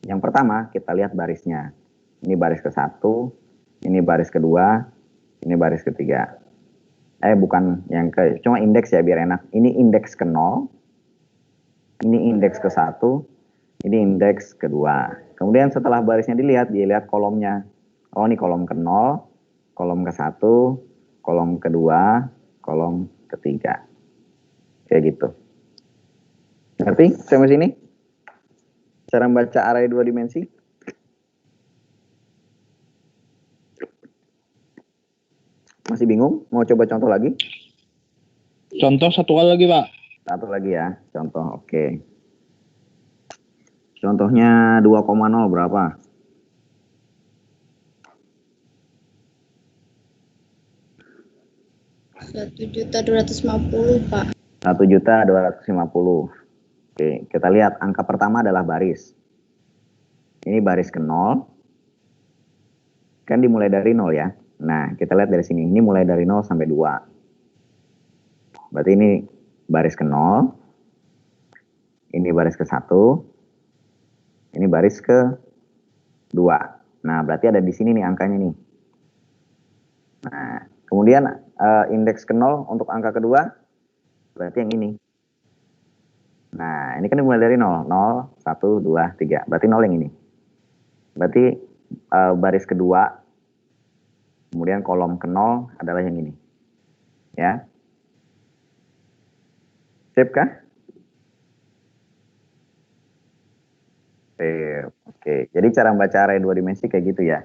Yang pertama kita lihat barisnya. Ini baris ke-1. Ini baris kedua. Ini baris ketiga. Bukan yang ke, cuma indeks ya biar enak. Ini indeks ke-0. Ini indeks ke-1. Ini indeks kedua. Kemudian setelah barisnya dilihat, dilihat kolomnya. Oh, ini kolom ke-0, kolom ke-1, kolom kedua, kolom ketiga. Kayak gitu. Ngerti sampai sini? Cara membaca array 2 dimensi? Masih bingung? Mau coba contoh lagi? Contoh satu kali lagi, Pak. Satu lagi ya, contoh. Oke. Contohnya 2,0 berapa? 1.250.000, Pak. 1.250. Oke, kita lihat angka pertama adalah baris. Ini baris ke-0. Kan dimulai dari 0 ya. Nah, kita lihat dari sini. Ini mulai dari 0 sampai 2. Berarti ini baris ke-0. Ini baris ke-1. Ini baris ke-2. Nah, berarti ada di sini nih angkanya nih. Nah, kemudian indeks ke-0 untuk angka kedua. Berarti yang ini. Nah, ini kan dimulai dari 0. 0, 1, 2, 3. Berarti 0 yang ini. Berarti baris kedua. Kemudian kolom ke-0 adalah yang ini. Ya. Sip kah? Oke. Jadi cara membaca array 2 dimensi kayak gitu ya.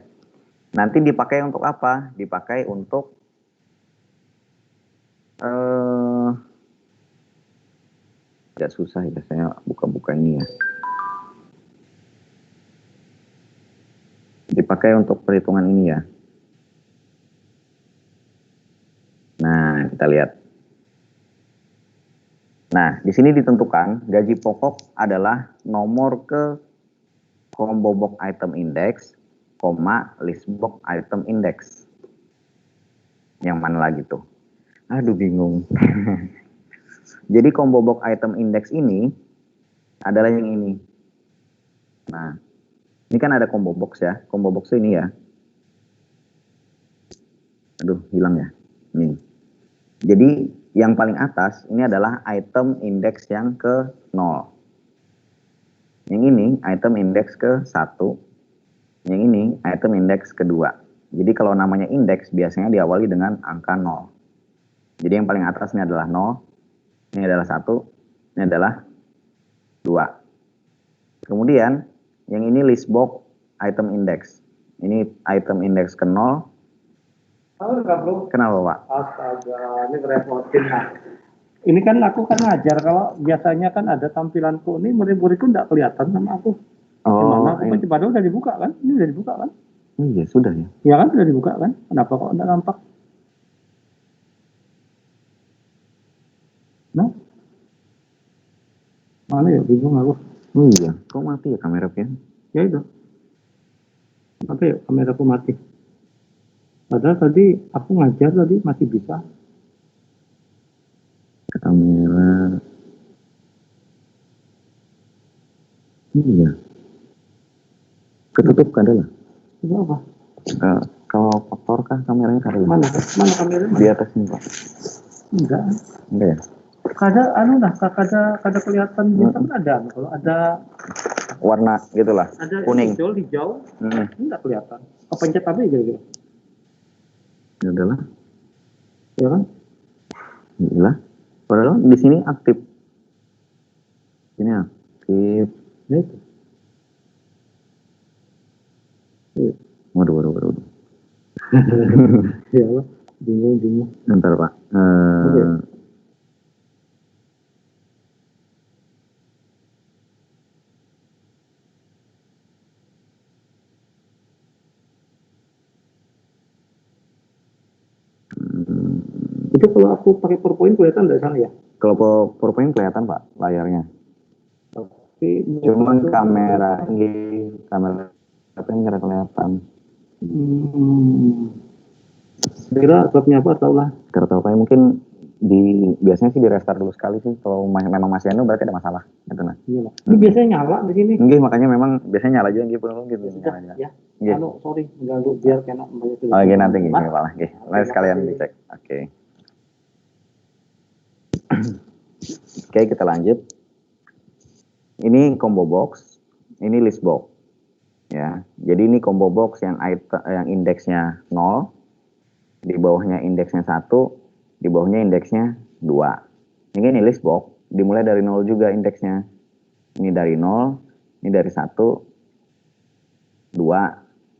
Nanti dipakai untuk apa? Dipakai untuk agak susah ya, saya buka-buka ini ya. Dipakai untuk perhitungan ini ya. Nah, kita lihat. Nah, di sini ditentukan gaji pokok adalah nomor ke combo box item index, list box item index. Yang mana lagi tuh? Aduh, bingung. Jadi combo box item index ini adalah yang ini. Nah, ini kan ada combo box ya. Combo box ini ya. Aduh, hilang ya. Ini. Jadi yang paling atas ini adalah item index yang ke 0. Yang ini item index ke 1. Yang ini item index ke 2. Jadi kalau namanya index biasanya diawali dengan angka 0. Jadi yang paling atas ini adalah 0. Ini adalah 1, ini adalah 2. Kemudian, yang ini list box item index. Ini item index ke 0. Kenapa, Pak? Astaga, ini repotin. Nah, ini kan aku kan ngajar, kalau biasanya kan ada tampilanku, ini murid-muridku nggak kelihatan sama aku. Gimana? Aku kan padahal udah dibuka kan? Ini udah dibuka kan? Oh iya, sudah ya. Ya kan, udah dibuka kan? Kenapa kok nggak nampak? Nah, mana ya, bingung aku. Oh iya, kok mati ya kamera Pian? Ya itu. Apa ya, kameraku mati. Padahal tadi aku ngajar tadi masih bisa. Kamera. Iya. Ketutup kadalah. Itu apa? Kalau faktor kah kameranya kadalah? Mana kameranya? Di atas nih, Pak. Enggak. Enggak ya? Kada kelihatan bisa kan ada. Kalau ada Warna gitulah. ada Kuning. hijau, ini enggak kelihatan. Kepencet apa ya kira-kira? Ya udahlah. Ya kan? Gila. Padahal di sini aktif. Ini aktif. Ya itu. Waduh. Ya Allah, bingung. Bentar, Pak. Oke. Itu kalau aku pakai PowerPoint kelihatan dari sana ya? Kalau PowerPoint kelihatan, Pak, layarnya. Tapi Cuman kamera apa yang nggak kelihatan. Kira sebabnya apa tau lah. Karena tahu kayak mungkin biasanya sih di restart dulu sekali sih. Kalau memang masih anu berarti ada masalah. Gitu nah. Iya lah. Ini biasanya nyala di sini. Enggak, makanya memang biasanya nyala aja gitu Sudah, nyala. ya. Nggih. Sorry mengganggu biar kena banyak Oh, oke, nanti gini Pak lah. Oke. Nanti sekalian dicek. Oke. Oke, kita lanjut. Ini combo box, ini list box. Ya. Jadi ini combo box yang indeksnya 0, di bawahnya indeksnya 1, di bawahnya indeksnya 2. Ini list box, dimulai dari 0 juga indeksnya. Ini dari 0, ini dari 1, 2,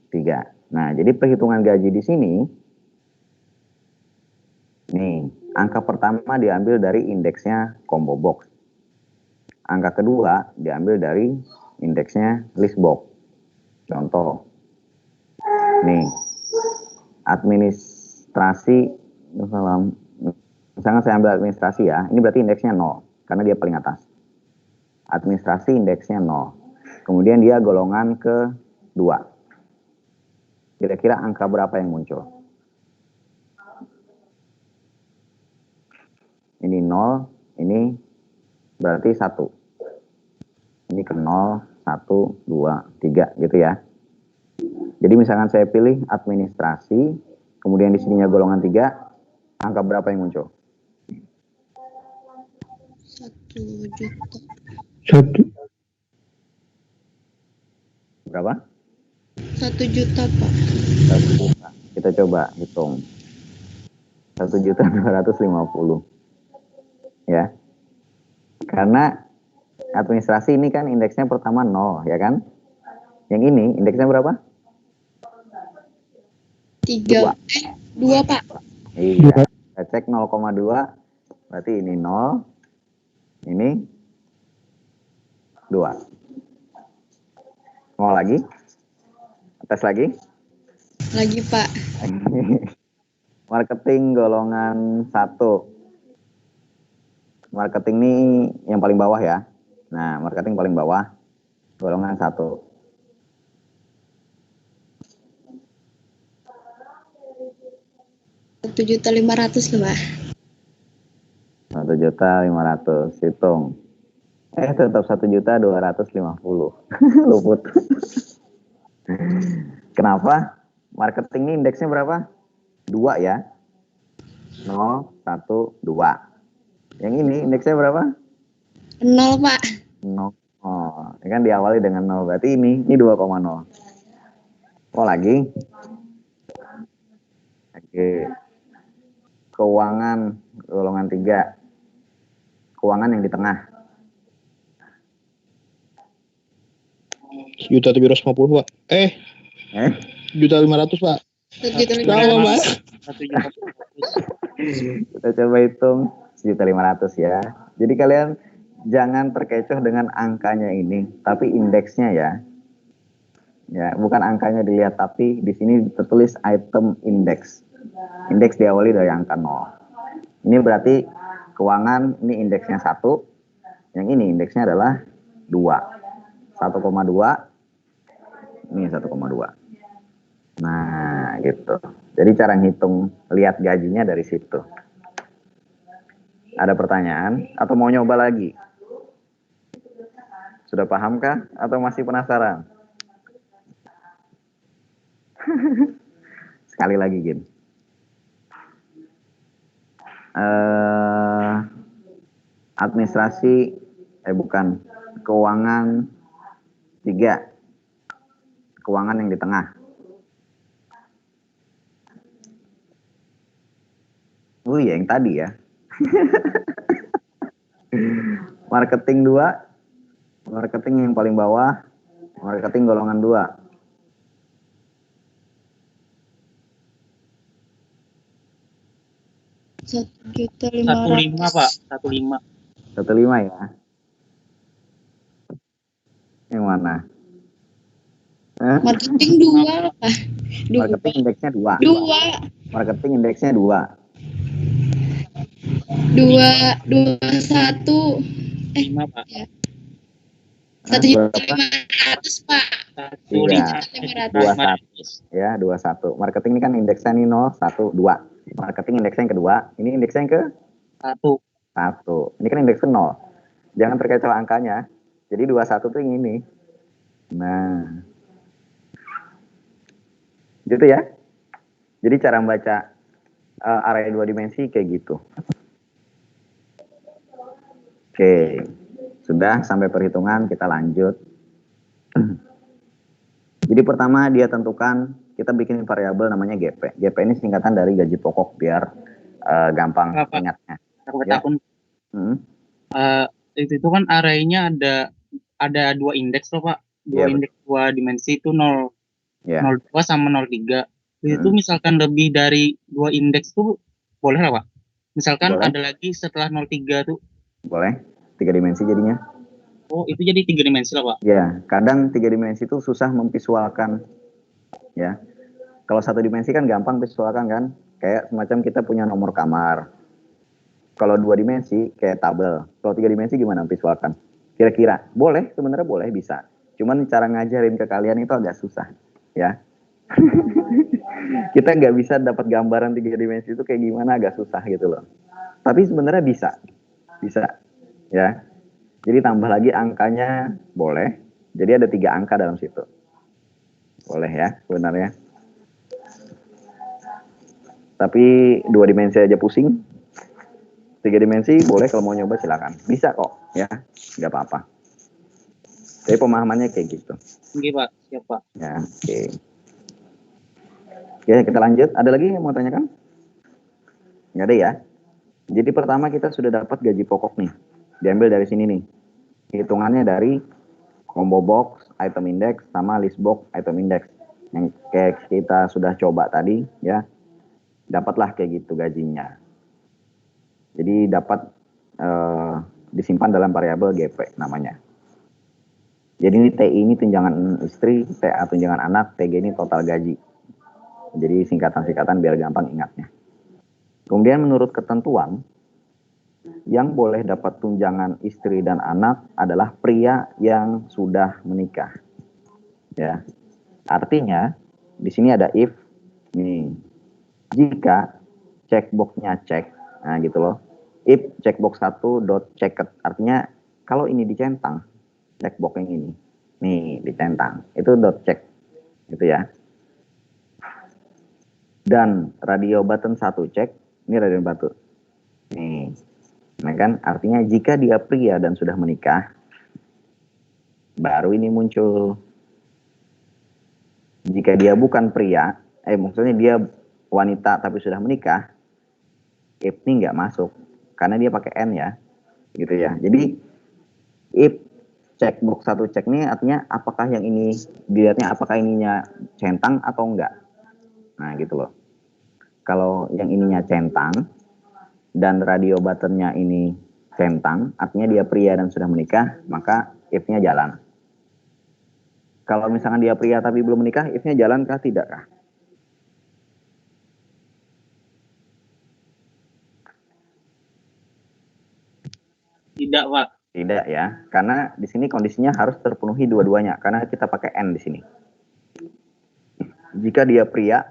3. Nah, jadi perhitungan gaji di sini, nih, angka pertama diambil dari indeksnya combo box. Angka kedua diambil dari indeksnya list box. Contoh, nih, administrasi, misalnya saya ambil administrasi ya, ini berarti indeksnya 0, karena dia paling atas. Administrasi indeksnya 0. Kemudian dia golongan ke 2. Kira-kira angka berapa yang muncul? Ini 0, ini berarti 1. Ini ke 0, 1, 2, 3 gitu ya. Jadi misalkan saya pilih administrasi, kemudian di sininya golongan 3, angka berapa yang muncul? 1 juta. 1. Berapa? 1 juta, Pak. 1 juta. Kita coba hitung. 1.250.000. Ya. Karena administrasi ini kan indeksnya pertama 0, ya kan? Yang ini indeksnya berapa? 2 Pak. Iya. Kita cek 0,2. Berarti ini 0. Ini 2. Mau lagi? Tes lagi? Lagi Pak. Marketing golongan 1. Marketing ini yang paling bawah ya. Nah, marketing paling bawah. Golongan 1. Rp1.500.000 lah Pak. 1.500.000. Hitung. Tetap 1.250.000. Luput. Kenapa? Marketing ini indeksnya berapa? 2 ya. 0, 1, 2. Yang ini indeksnya berapa? 0 Pak. 0. Oh, ini kan diawali dengan 0. Berarti ini 2,0. Oh, lagi. Oke. Keuangan golongan 3. Keuangan yang di tengah. 1.750 Pak. 1.500 Pak. Berapa Pak? 1.500.000. Kita coba hitung 1.500.000 ya. Jadi kalian jangan terkecoh dengan angkanya ini, tapi indeksnya ya. Ya, bukan angkanya dilihat, tapi di sini tertulis item index. Indeks diawali dari angka 0. Ini berarti keuangan ini indeksnya 1. Yang ini indeksnya adalah 2. 1,2. Ini 1,2. Nah, gitu. Jadi cara ngitung, lihat gajinya dari situ. Ada pertanyaan atau mau nyoba lagi? Sudah pahamkah atau masih penasaran? Sekali lagi, Gin. Administrasi, bukan. Keuangan 3. Keuangan yang di tengah. Ya yang tadi ya. Marketing 2. Marketing yang paling bawah. Marketing golongan 2. Rp1.500.000 Pak. 1.500.000. 1,5 ya. Yang mana? Marketing 2 Pak. Marketing indeksnya 2. 2. Marketing indeksnya 2. 1. 5 Pak. 1.500.000 Pak. Iya. 1.500.000. 21. Ya, 21. Marketing ini kan indeksnya nih 0, 1, 2. Marketing indeksnya yang kedua. Ini indeksnya yang ke 1. 1. Ini kan indeksnya 0. Jangan terkecoh angkanya. Jadi 21 tuh yang ini. Nah. Gitu ya. Jadi cara membaca area 2 dimensi kayak gitu. Oke. Sudah sampai perhitungan, kita lanjut. Jadi pertama dia tentukan, kita bikin variabel namanya GP. GP ini singkatan dari gaji pokok biar gampang ingatnya. Aku Ya. takut. Itu kan arraynya ada 2 indeks loh Pak. 2 indeks 2 dimensi itu 0, 02 sama 03. Itu misalkan lebih dari 2 indeks tuh boleh lah Pak. Misalkan Boleh. ada lagi setelah 03 tuh. Boleh. 3 dimensi jadinya. Oh, itu jadi 3 dimensi lah Pak. Ya, kadang 3 dimensi itu susah memvisualkan. Ya. Kalau 1 dimensi kan gampang visualkan kan. Kayak semacam kita punya nomor kamar. Kalau 2 dimensi kayak tabel. Kalau 3 dimensi gimana visualkan? Kira-kira boleh, sebenarnya boleh, bisa. Cuman cara ngajarin ke kalian itu agak susah, ya. Kita nggak bisa dapat gambaran 3 dimensi itu kayak gimana, agak susah gitu loh. Tapi sebenarnya bisa, ya. Jadi tambah lagi angkanya boleh. Jadi ada 3 angka dalam situ. Boleh ya, sebenarnya. Tapi 2 dimensi aja pusing. 3 dimensi boleh, kalau mau nyoba silakan. Bisa kok, ya, nggak apa-apa. Tapi pemahamannya kayak gitu. Oke Pak, siap Pak. Ya, oke. Ya, kita lanjut. Ada lagi yang mau tanyakan? Nggak ada ya? Jadi pertama kita sudah dapat gaji pokok nih. Diambil dari sini nih. Hitungannya dari combo box, item index, sama list box, item index. Yang kayak kita sudah coba tadi ya, dapatlah kayak gitu gajinya. Jadi dapat disimpan dalam variabel GP namanya. Jadi ini TI ini tunjangan istri, TA tunjangan anak, TG ini total gaji. Jadi singkatan-singkatan biar gampang ingatnya. Kemudian menurut ketentuan, yang boleh dapat tunjangan istri dan anak adalah pria yang sudah menikah. Ya. Artinya di sini ada if nih. Jika checkboxnya cek, nah gitu loh. If checkbox 1 dot checked, artinya kalau ini dicentang, checkbox yang ini, nih dicentang, itu dot check, gitu ya. Dan radio button 1 cek, ini radio button, nih, nah kan artinya jika dia pria dan sudah menikah, baru ini muncul. Jika dia bukan pria, maksudnya dia wanita tapi sudah menikah, if ini nggak masuk. Karena dia pakai N ya, gitu ya. Jadi if checkbox 1 cek ini artinya apakah yang ini dilihatnya apakah ininya centang atau enggak. Nah gitu loh. Kalau yang ininya centang dan radio buttonnya ini centang, artinya dia pria dan sudah menikah, maka if-nya jalan. Kalau misalkan dia pria tapi belum menikah, if-nya jalan kah tidakkah? Tidak, Pak. Tidak ya, karena di sini kondisinya harus terpenuhi dua-duanya, karena kita pakai N di sini. Jika dia pria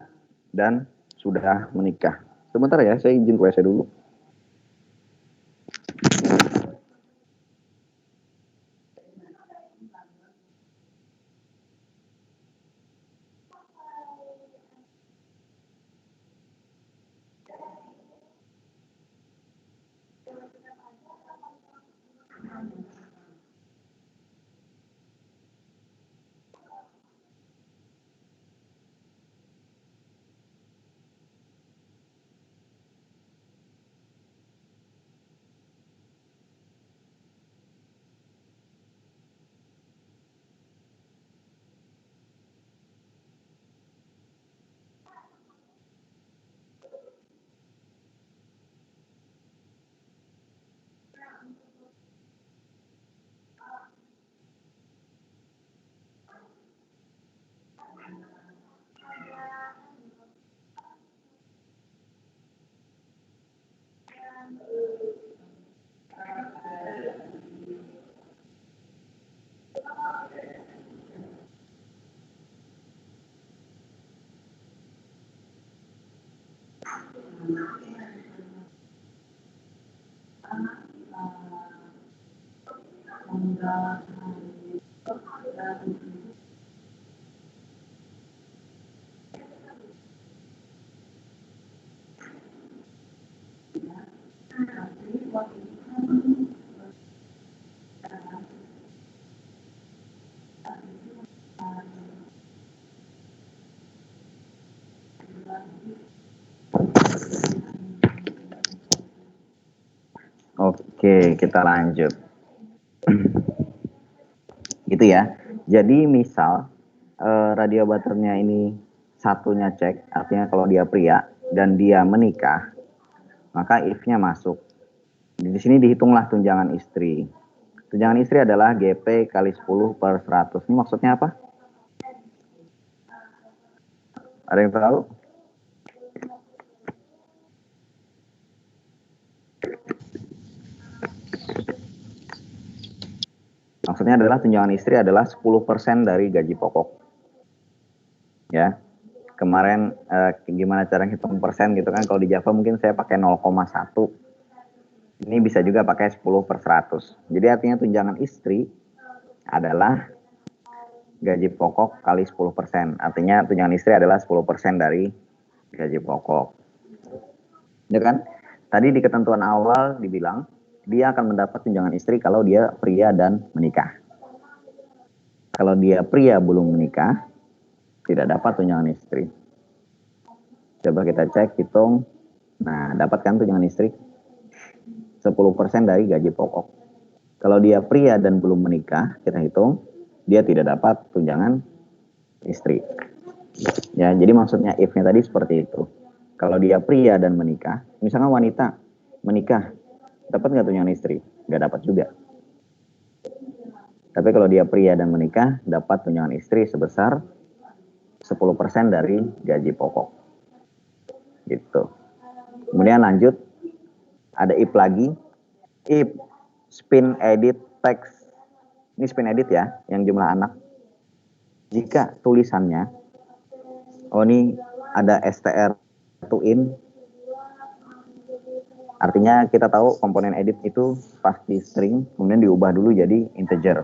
dan sudah menikah. Sebentar ya, saya izin ke WC dulu. Oke, kita lanjut. Gitu ya. Jadi misal radio butternya ini satunya cek, artinya kalau dia pria dan dia menikah, maka if-nya masuk. Di sini dihitunglah tunjangan istri. Tunjangan istri adalah GP kali 10 per 100. Ini maksudnya apa? Ada yang tahu? Maksudnya adalah tunjangan istri adalah 10% dari gaji pokok. Ya. Kemarin gimana cara hitung persen gitu kan, kalau di Java mungkin saya pakai 0,1. Ini bisa juga pakai 10 per 100. Jadi artinya tunjangan istri adalah gaji pokok kali 10%. Artinya tunjangan istri adalah 10% dari gaji pokok. Ya kan? Tadi di ketentuan awal dibilang dia akan mendapat tunjangan istri kalau dia pria dan menikah. Kalau dia pria belum menikah, tidak dapat tunjangan istri. Coba kita cek, hitung. Nah, dapatkan tunjangan istri 10% dari gaji pokok. Kalau dia pria dan belum menikah, kita hitung dia tidak dapat tunjangan istri. Ya, jadi maksudnya if-nya tadi seperti itu. Kalau dia pria dan menikah, misalkan wanita menikah, dapat nggak tunjangan istri? Nggak dapat juga. Tapi kalau dia pria dan menikah, dapat tunjangan istri sebesar 10% dari gaji pokok. Gitu. Kemudian lanjut, ada if lagi. If spin edit text. Ini spin edit ya, yang jumlah anak. Jika tulisannya, ini ada str to in. Artinya kita tahu komponen edit itu pasti string, kemudian diubah dulu jadi integer.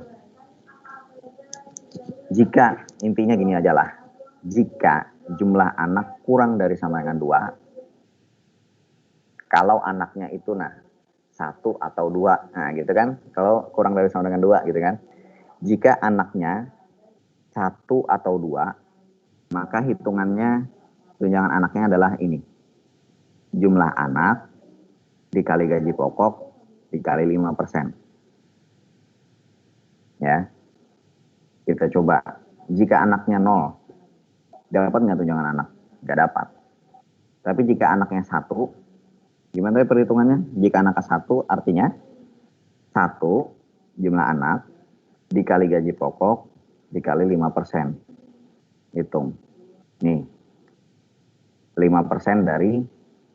Jika, intinya gini aja lah. Jika jumlah anak kurang dari sama dengan 2, kalau anaknya itu 1 atau 2, nah gitu kan. Kalau kurang dari sama dengan 2 gitu kan. Jika anaknya 1 atau 2, maka hitungannya tunjangan anaknya adalah ini. Jumlah anak dikali gaji pokok dikali 5%. Ya. Kita coba. Jika anaknya 0, dapat nggak tunjangan anak? Nggak dapat. Tapi jika anaknya 1, gimana tadi perhitungannya? Jika anaknya 1, artinya 1 jumlah anak dikali gaji pokok dikali 5%. Hitung. Nih. 5% dari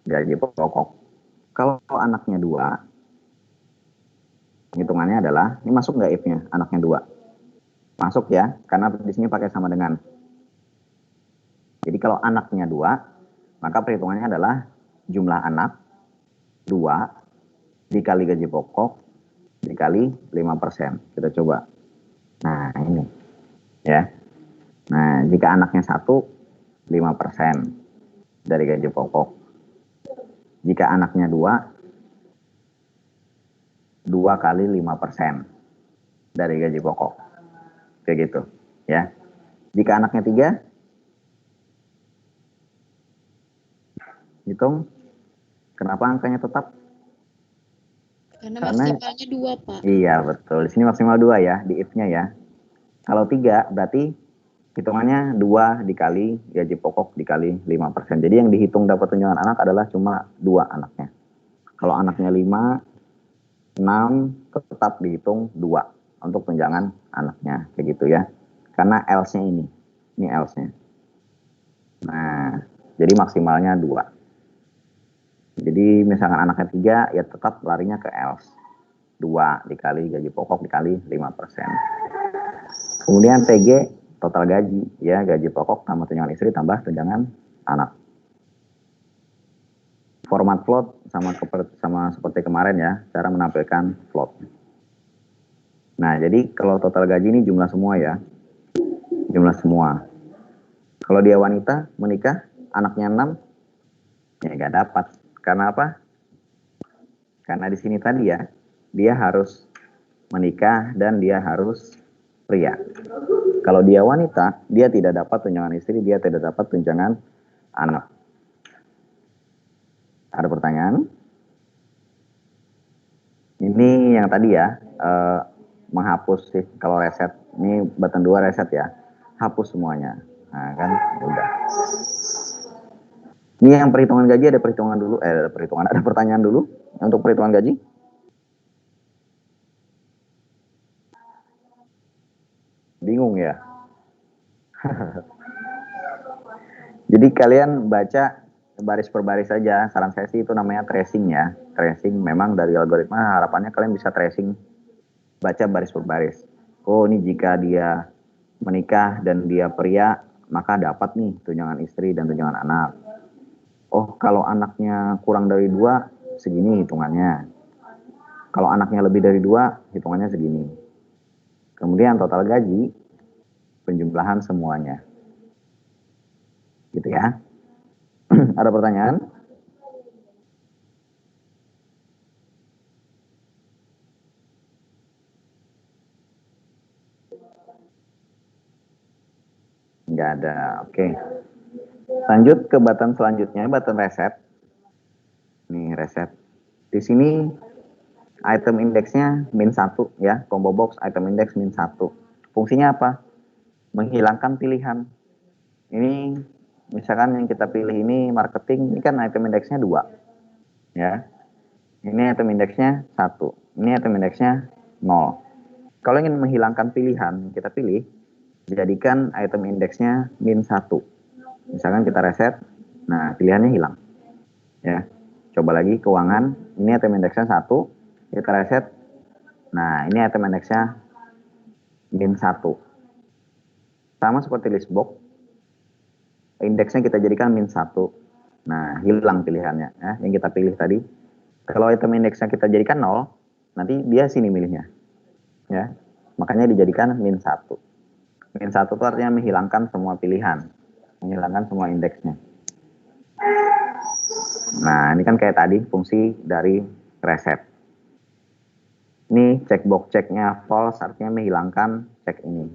gaji pokok. Kalau anaknya 2, hitungannya adalah, ini masuk nggak if-nya? Anaknya 2. Masuk ya, karena di sini pakai sama dengan. Jadi kalau anaknya 2, maka perhitungannya adalah jumlah anak 2 dikali gaji pokok dikali 5%. Kita coba. Nah, ini. Ya. Nah, jika anaknya 1, 5% dari gaji pokok. Jika anaknya 2 kali 5% dari gaji pokok. Kayak gitu. Ya. Jika anaknya 3, hitung. Kenapa angkanya tetap? Karena maksimalnya 2, Pak. Iya, betul. Di sini maksimal 2 ya, di if-nya ya. Kalau 3, berarti hitungannya 2 dikali gaji pokok dikali 5%. Jadi yang dihitung dapat tunjangan anak adalah cuma 2 anaknya. Kalau anaknya 5, 6, tetap dihitung 2 untuk tunjangan anaknya. Kayak gitu ya. Karena else-nya ini. Ini else-nya. Nah, jadi maksimalnya 2. Jadi misalkan anaknya 3, ya tetap larinya ke else. 2 dikali gaji pokok dikali 5%. Kemudian TG, total gaji. Ya, gaji pokok tambah tunjangan istri tambah tunjangan anak. Format float sama seperti kemarin ya, cara menampilkan float. Nah, jadi kalau total gaji ini jumlah semua ya. Jumlah semua. Kalau dia wanita, menikah, anaknya 6, ya nggak dapat. Karena apa? Karena di sini tadi ya, dia harus menikah dan dia harus pria. Kalau dia wanita, dia tidak dapat tunjangan istri, dia tidak dapat tunjangan anak. Ada pertanyaan? Ini yang tadi ya, menghapus sih kalau reset. Ini button 2 reset ya. Hapus semuanya. Nah kan, udah. Ini yang perhitungan gaji ada perhitungan dulu, ada pertanyaan dulu untuk perhitungan gaji. Bingung ya? Jadi kalian baca baris per baris saja. Saran saya sih itu namanya tracing ya. Tracing memang dari algoritma harapannya kalian bisa tracing, baca baris per baris. Oh, ini jika dia menikah dan dia pria, maka dapat nih tunjangan istri dan tunjangan anak. Oh, kalau anaknya kurang dari 2, segini hitungannya. Kalau anaknya lebih dari 2, hitungannya segini. Kemudian total gaji, penjumlahan semuanya. Gitu ya. Ada pertanyaan? Nggak ada, oke. Lanjut ke button selanjutnya, button reset. Nih, reset. Di sini item indeksnya -1 ya, combo box item index -1. Fungsinya apa? Menghilangkan pilihan. Ini misalkan yang kita pilih ini marketing, ini kan item indeksnya 2 ya. Ini item indeksnya 1, ini item indeksnya 0. Kalau ingin menghilangkan pilihan, kita pilih, jadikan item indeksnya -1. Misalkan kita reset, nah pilihannya hilang ya. Coba lagi keuangan, ini item indeksnya 1, kita reset, nah ini item indeksnya -1. Sama seperti list box, indeksnya kita jadikan -1. Nah, hilang pilihannya ya, yang kita pilih tadi. Kalau item indeksnya kita jadikan 0, nanti dia sini milihnya. Ya. Makanya dijadikan -1. -1 itu artinya menghilangkan semua pilihan, menghilangkan semua indeksnya. Nah, ini kan kayak tadi fungsi dari reset. Ini checkbox checknya false artinya menghilangkan cek ini.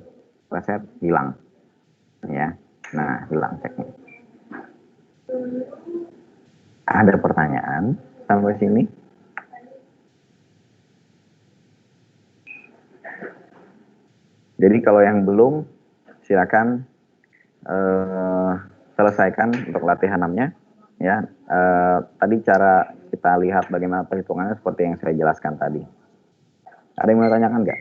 Reset hilang. Ya. Nah, hilang ceknya. Ada pertanyaan sampai sini? Jadi kalau yang belum, silakan selesaikan untuk latihan 6-nya. Ya, tadi cara kita lihat bagaimana perhitungannya seperti yang saya jelaskan tadi. Ada yang mau tanyakan nggak?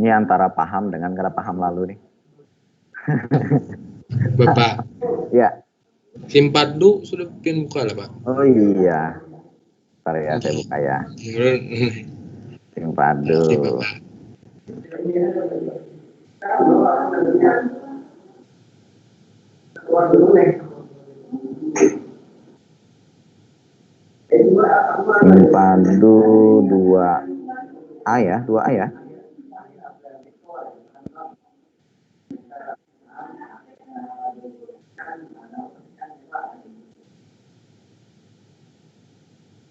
Ini antara paham dengan kada paham lalu nih. Bapak, Ya. Simpadu sudah pin buka lah, Pak. Oh iya. Bentar ya, saya buka ya. Simpadu. Terima kasih, Bapak. Simpadu 2A ya, 2A ya.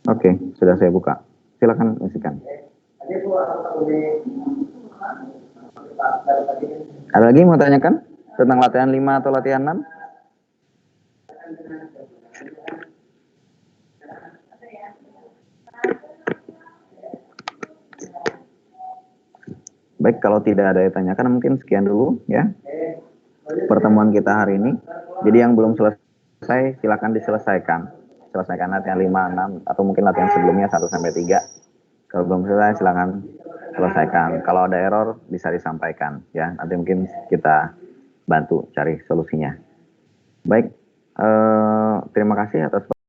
Oke, sudah saya buka. Silakan isikan. Ada lagi mau tanyakan tentang latihan 5 atau latihan 6? Baik, kalau tidak ada yang tanyakan mungkin sekian dulu ya pertemuan kita hari ini. Jadi yang belum selesai silakan diselesaikan. Selesaikan latihan 5, 6 atau mungkin latihan sebelumnya 1 sampai 3. Kalau belum selesai silakan selesaikan. Kalau ada error bisa disampaikan ya. Nanti mungkin kita bantu cari solusinya. Baik, terima kasih atas